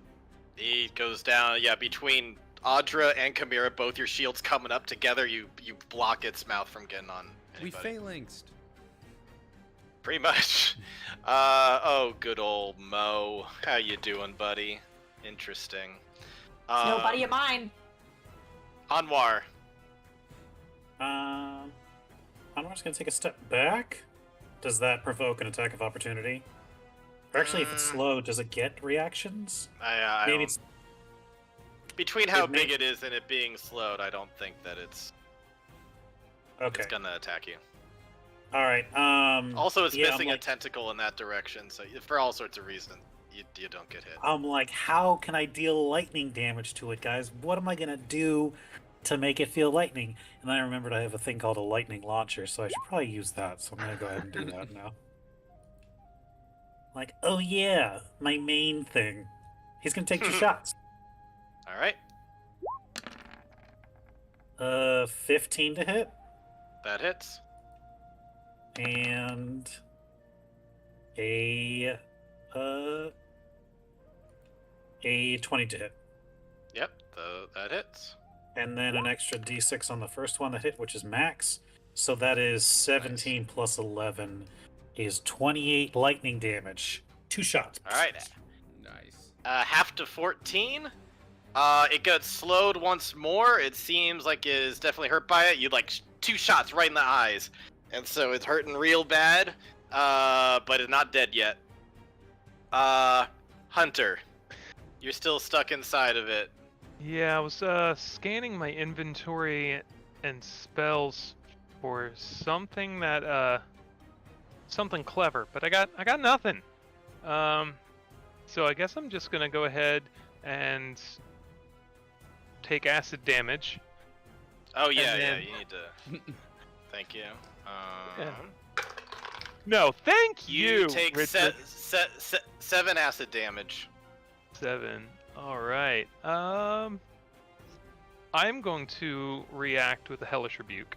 He goes down, between Audra and Chimera, both your shields coming up together, you block its mouth from getting on anybody. We phalanxed. Pretty much. Oh, good old Mo. How you doing, buddy? Interesting. It's no buddy of mine. Anwar. Anwar's gonna take a step back. Does that provoke an attack of opportunity? Or actually, if it's slow, does it get reactions? I Maybe don't- it's Between how it may- big it is and it being slowed, I don't think that it's okay. gonna attack you. All right. Also, it's yeah, missing I'm a like, tentacle in that direction, so for all sorts of reasons, you don't get hit. I'm like, how can I deal lightning damage to it, guys? What am I gonna do to make it feel lightning? And then I remembered I have a thing called a lightning launcher, so I should probably use that. So I'm gonna go ahead and do that now. Like, oh yeah, my main thing. He's gonna take 2 shots. All right, 15 to hit that hits. and a 20 to hit. Yep, that hits. And then an extra d6 on the first one that hit, which is max. So that is 17 plus 11 is 28 lightning damage. 2 shots. All right, Nice. half to 14. It gets slowed once more. It seems like it is definitely hurt by it. You like 2 shots right in the eyes, and so it's hurting real bad. But it's not dead yet. Hunter, you're still stuck inside of it. Yeah, I was scanning my inventory and spells for something that something clever, but I got nothing. So I guess I'm just gonna go ahead and take acid damage. Oh yeah, And yeah. then- You need to. Thank you. Yeah. No, thank you. take Richard. 7 acid damage. 7. All right. I'm going to react with a hellish rebuke.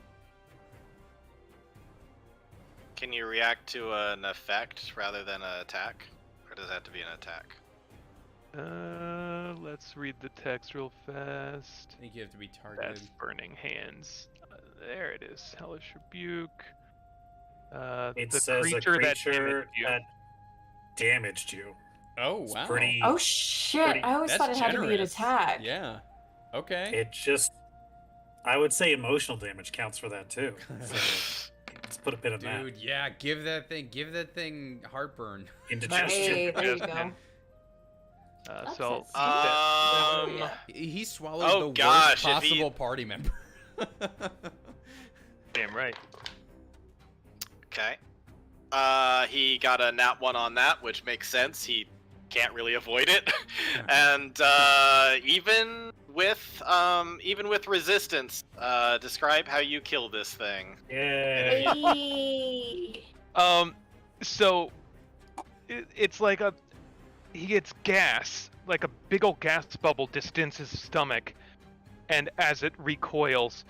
Can you react to an effect rather than an attack, or does it have to be an attack? Let's read the text real fast. I think you have to be targeted. That's burning hands. There it is. Hellish rebuke. It the says creature a that creature damaged you. that damaged you. Oh, It's wow. pretty. Oh shit! Pretty- I always That's thought it had to be an generous. attack. Yeah. Okay. It just. I would say emotional damage counts for that too. So let's put a pin in that. Dude, yeah, give that thing heartburn. Indigestion. Hey, there you Yes, go. man. That's So I'll it. keep that. Um, Yeah. He swallowed Oh, the gosh, worst if he- possible party member. Damn right. Okay. He got a nat 1 on that, which makes sense. He can't really avoid it. And even with resistance, describe how you kill this thing. Yeah. Hey. So it's like he gets gas, like a big old gas bubble distends his stomach, and as it recoils,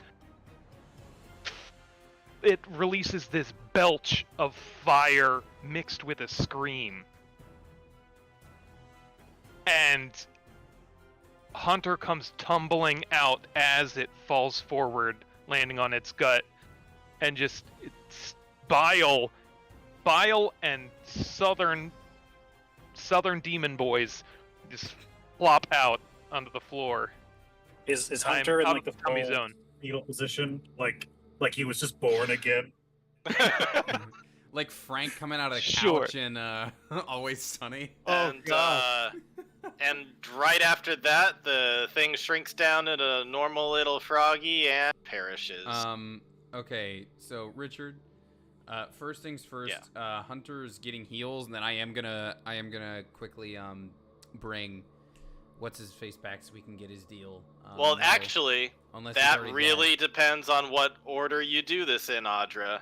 it releases this belch of fire mixed with a scream. And Hunter comes tumbling out as it falls forward, landing on its gut, and just it's bile and southern demon boys just flop out onto the floor. Is I'm Hunter in out like of the tummy full zone. fetal position, like he was just born again? Like Frank coming out of the Sure. couch in Always Sunny. Oh, and God. and right after that, the thing shrinks down into a normal little froggy and perishes. Okay, so Richard, first things first, Hunter's getting heals, and then I am gonna quickly bring what's his face back so we can get his deal. well, no, actually, unless he's that already really dead. depends on what order you do this in, Audra.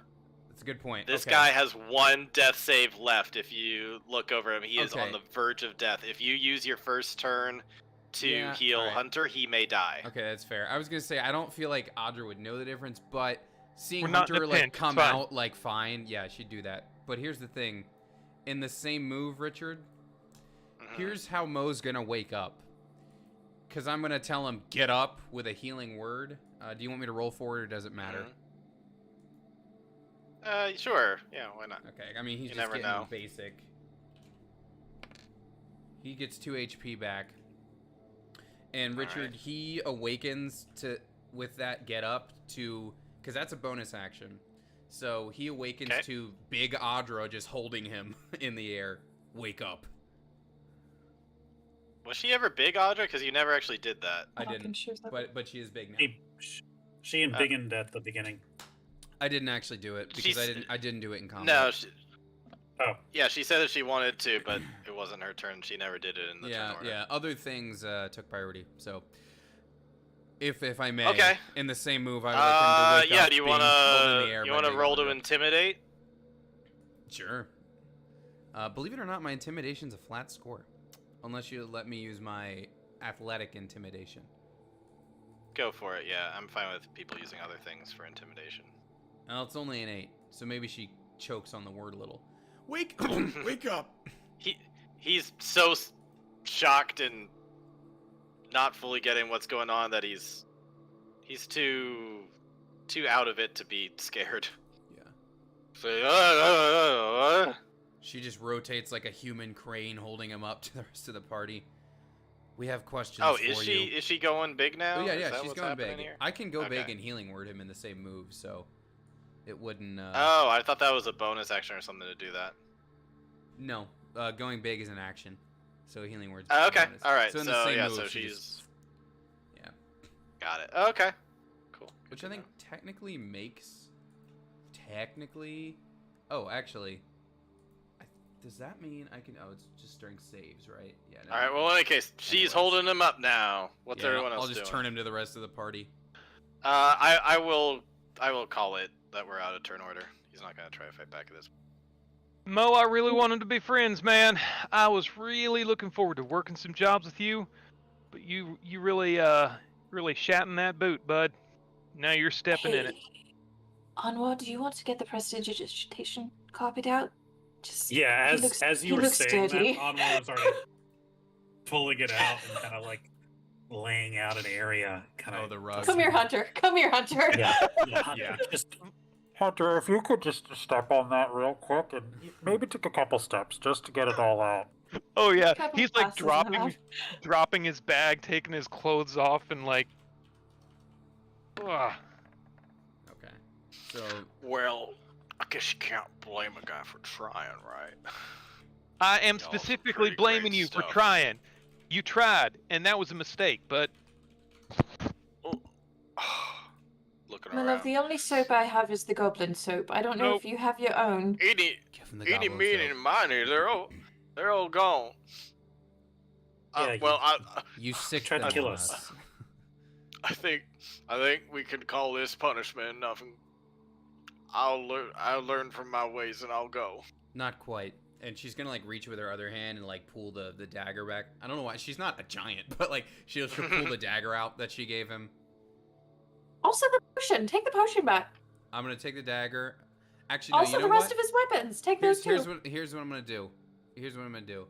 That's a good point. This Okay. guy has 1 death save left. If you look over him, he is on Okay. the verge of death. If you use your first turn to Yeah, heal alright. Hunter, he may die. Okay, that's fair. I was gonna say I don't feel like Audra would know the difference, but seeing We're not in Hunter a like pinch, come it's fine. out like fine, yeah, she'd do that. But here's the thing, in the same move, Richard, Mhm. here's how Mo's gonna wake up. Cause I'm gonna tell him get up with a healing word. Do you want me to roll for it or does it matter? Sure. Yeah, why not? Okay, I mean he's You just never getting know. basic. He gets 2 HP back. And Richard, Alright. he awakens to with that get up to, because that's a bonus action. So he awakens Okay. to Big Audra just holding him in the air. Wake up. Was she ever big, Audra? Because you never actually did that. I don't didn't. think she was that But she is big now. She and Biggin at the beginning. I didn't actually do it because She's- I didn't do it in combat. No. Oh. Yeah, she said that she wanted to, but it wasn't her turn. She never did it in the Yeah, turn order. yeah. Other things took priority. So, if I may, Okay. in the same move, I would like him to wake Yeah. up Do you being held in the air by Big roll to Audra. intimidate? Sure. Believe it or not, my intimidation's a flat score, unless you let me use my athletic intimidation. Go for it. Yeah, I'm fine with people using other things for intimidation. Well, it's only an 8, so maybe she chokes on the word a little. Wake up! He's so shocked and not fully getting what's going on that he's too out of it to be scared. Yeah. So, She just rotates like a human crane, holding him up to the rest of the party. We have questions oh, for is she you. is she going big now? Oh yeah, Is yeah, that she's what's going happening big. here? I can go big Okay. and healing word him in the same move, so it wouldn't. Oh, I thought that was a bonus action or something to do that. No, going big is an action, so healing word's Oh, a okay, bonus. all right. So So, in the same yeah, move, so she she's just- yeah, got it. Okay, cool. which Good I to think technically makes Oh, actually, does that mean I can? Oh, it's just during saves, right? Yeah. know. All right. Well, in any case, she's Anyways. holding him up now. What's Yeah, everyone else I'll just doing? turn him to the rest of the party. I will call it that we're out of turn order. He's not gonna try to fight back at this. Mo, I really wanted to be friends, man. I was really looking forward to working some jobs with you, but you really shat in that boot, bud. Now you're stepping in it. Anwar, do you want to get the prestidigitation copied out? Just Yeah, he looks, as he you were looks saying dirty. that, Anwar was already pulling it out and kind of like laying out an area. Kind Oh, of. the rug. Come here, Hunter. Come here, Hunter. Yeah, yeah, Yeah. Just Hunter, if you could just step on that real quick and maybe take a couple steps just to get it all out. Oh yeah, Couple he's like glasses in the dropping his bag, taking his clothes off, and like, ugh. Okay. So Well, I guess you can't blame a guy for trying, right? I am Y'all some specifically pretty blaming great you for stuff. trying. You tried, and that was a mistake. But Looking My around. love, the only soap I have is the goblin soap. I don't know Nope. if you have your own. Any give him the any goblin meaning soap. in mine here, they're all gone. Yeah, Well, You sick Tried to them kill on us. I think we can call this punishment enough. And I'll learn from my ways and I'll go. Not quite. And she's gonna like reach with her other hand and like pull the dagger back. I don't know why. She's not a giant, but like she'll pull the dagger out that she gave him. Also, the potion. Take the potion back. I'm gonna take the dagger. Actually, no. Also, you know the rest what? of his weapons. Take Here's, those too. here's what I'm gonna do. Here's what I'm gonna do.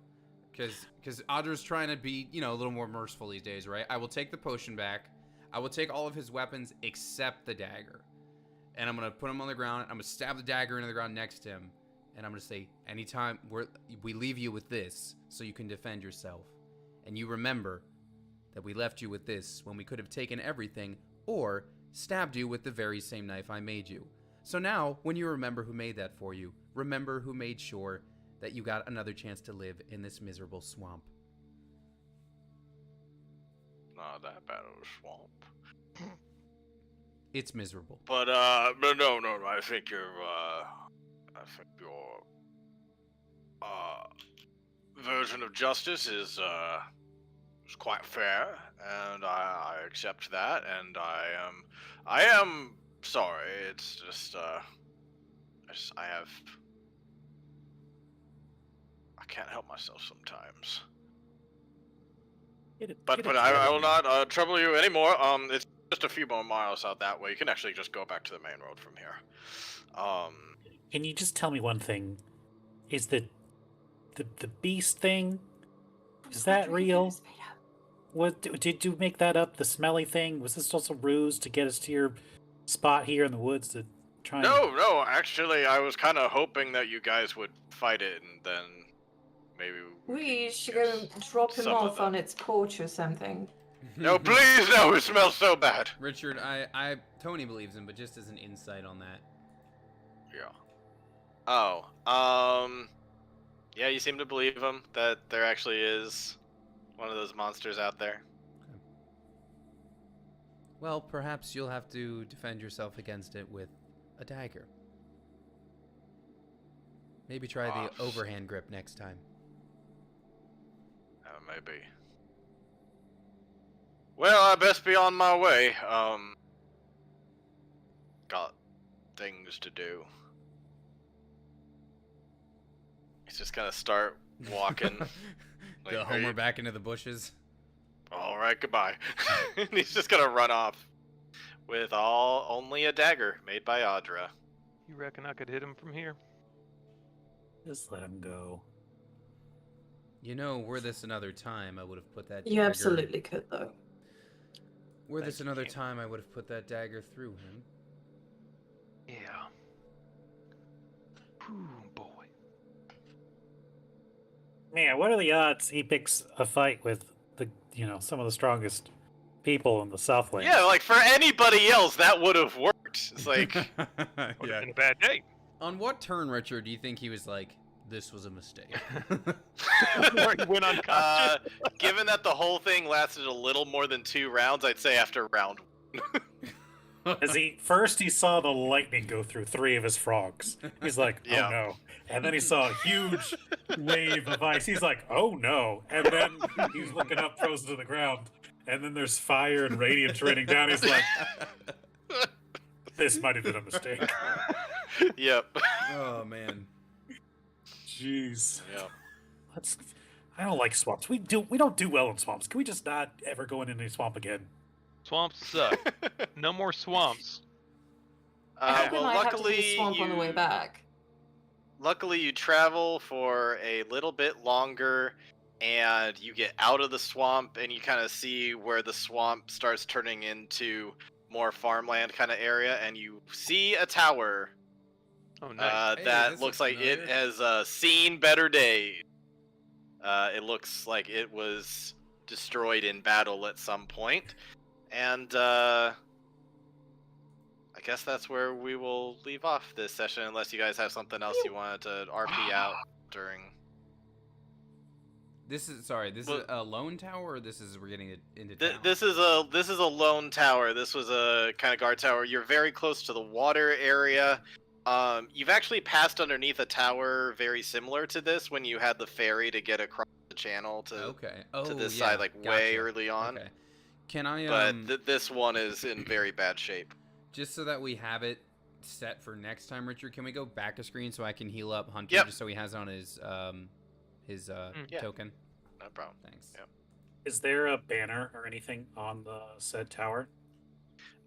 Because Audra's trying to be, a little more merciful these days, right? I will take the potion back. I will take all of his weapons except the dagger. And I'm gonna put him on the ground. I'm gonna stab the dagger into the ground next to him. And I'm gonna say, anytime we leave you with this, so you can defend yourself. And you remember that we left you with this when we could have taken everything, or stabbed you with the very same knife I made you. So now, when you remember who made that for you, remember who made sure that you got another chance to live in this miserable swamp. Not that bad of a swamp. It's miserable. But no. I think your version of justice is quite fair, and I accept that. And I am sorry. It's just I can't help myself sometimes. But I will not trouble you anymore. It's just a few more miles out that way. You can actually just go back to the main road from here. Can you just tell me one thing? Is the beast thing? Is that real? What did you make that up? The smelly thing? Was this just a ruse to get us to your spot here in the woods to try? No. Actually, I was kind of hoping that you guys would fight it, and then maybe We should get go drop him some of off on them. its porch or something. No, please, no! It smells so bad. Richard, Tony believes him, but just as an insight on that. Yeah. Yeah, you seem to believe him that there actually is one of those monsters out there. Well, perhaps you'll have to defend yourself against it with a dagger. Maybe try the overhand grip next time. Maybe. Well, I best be on my way. Got things to do. He's just gonna start walking. Like, the Homer back into the bushes. All right, goodbye. And he's just gonna run off with only a dagger made by Audra. You reckon I could hit him from here? Just let him go. You know, were this another time, I would have put that You dagger... absolutely could, though. Were this Thank you, another King. time, I would have put that dagger through him. Yeah. Ooh, boy. Man, what are the odds he picks a fight with some of the strongest people in the Southland? Yeah, like for anybody else, that would have worked. It's like, Would have yeah. been a bad day. On what turn, Richard, do you think he was like, this was a mistake? Before he went unconscious. given that the whole thing lasted a little more than 2 rounds, I'd say after round. As he saw the lightning go through 3 of his frogs. He's like, oh Yeah. no. And then he saw a huge wave of ice. He's like, oh no. And then he's looking up, frozen to the ground. And then there's fire and radiance raining down. He's like, this might have been a mistake. Yep. Oh, man. Jeez. Yep. I don't like swamps. We don't do well in swamps. Can we just not ever go in any swamp again? Swamps suck. No more swamps. I think Well, we might have to luckily do the swamp on the way back. Luckily, you travel for a little bit longer, and you get out of the swamp, and you kind of see where the swamp starts turning into more farmland kind of area, and you see a tower Oh, nice. Hey, that this looks looks like it familiar. has seen better days. It looks like it was destroyed in battle at some point, and I guess that's where we will leave off this session, unless you guys have something else you wanted to RP out during. This is a lone tower, or we're getting it into town? This is a lone tower. This was a kind of guard tower. You're very close to the water area. You've actually passed underneath a tower very similar to this when you had the ferry to get across the channel to this yeah, side, like way gotcha. early on. Okay. Can I But this one is in very bad shape. just so that we have it set for next time, Richard, can we go back a screen so I can heal up Hunter Yep. just so he has on his Yeah. token? No problem. Thanks. Yep. Is there a banner or anything on the said tower?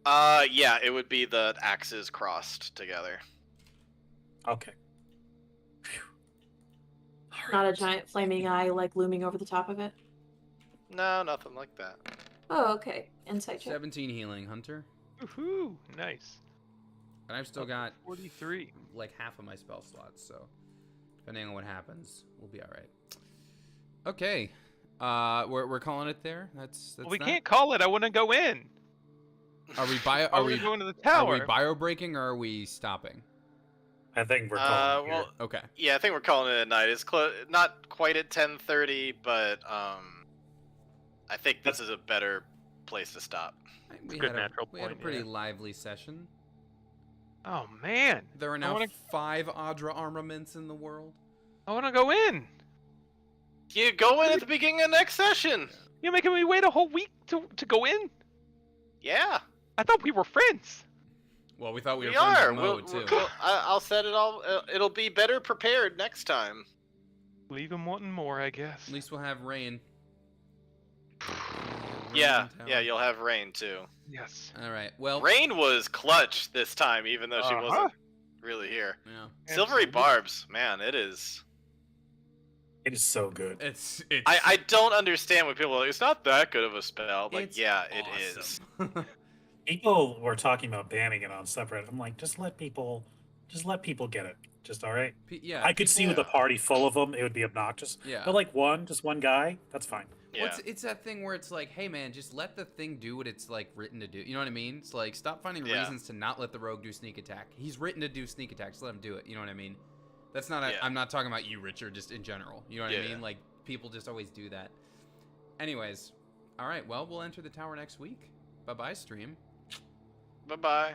Yeah, it would be the axes crossed together. Okay. Not a giant flaming eye like looming over the top of it. No, nothing like that. Oh, okay. Insight check. 17 healing, Hunter. Woohoo! Nice. And I've still got 43. like half of my spell slots, so depending on what happens, we'll be all right. Okay, we're calling it there. That's Well, we that? can't call it. I want to go in. Are we I are want we to go into the are we tower. bio breaking or are we stopping? I think we're calling it Well, here. Okay. yeah, I think we're calling it a night. It's not quite at 10:30, but I think this is a better place to stop. We Good had natural we had a point, pretty yeah. lively session. Oh man, There are now wanna- 5 Audra armaments in the world. I want to go in. You go in at the beginning of next session. You're making me wait a whole week to go in. Yeah, I thought we were friends. Well, we thought we we were friends are. in mode too. I'll set it all. It'll be better prepared next time. Leave him wanting more, I guess. At least we'll have rain. Yeah, you'll have Rain too. Yes. All right. Well. Rain was clutch this time, even though she Uh-huh. wasn't really here. Yeah. Silvery Absolutely. Barbs, man, it is. It is so good. It's. I don't understand when people are like, it's not that good of a spell. Like, it's yeah, it is. awesome. People were talking about banning it on separate. I'm like, just let people get it. Just all right. Yeah. I could see with a party full of them, it would be obnoxious. Yeah. But like just one guy, that's fine. Yeah. It's that thing where it's like, hey man, just let the thing do what it's like written to do. You know what I mean? It's like stop finding Yeah. reasons to not let the rogue do sneak attack. He's written to do sneak attack, so let him do it. You know what I mean? That's not. Yeah. I'm not talking about you, Richard. Just in general. You know what I Yeah. mean? Like people just always do that. Anyways, all right. Well, we'll enter the tower next week. Bye bye, stream. Bye bye.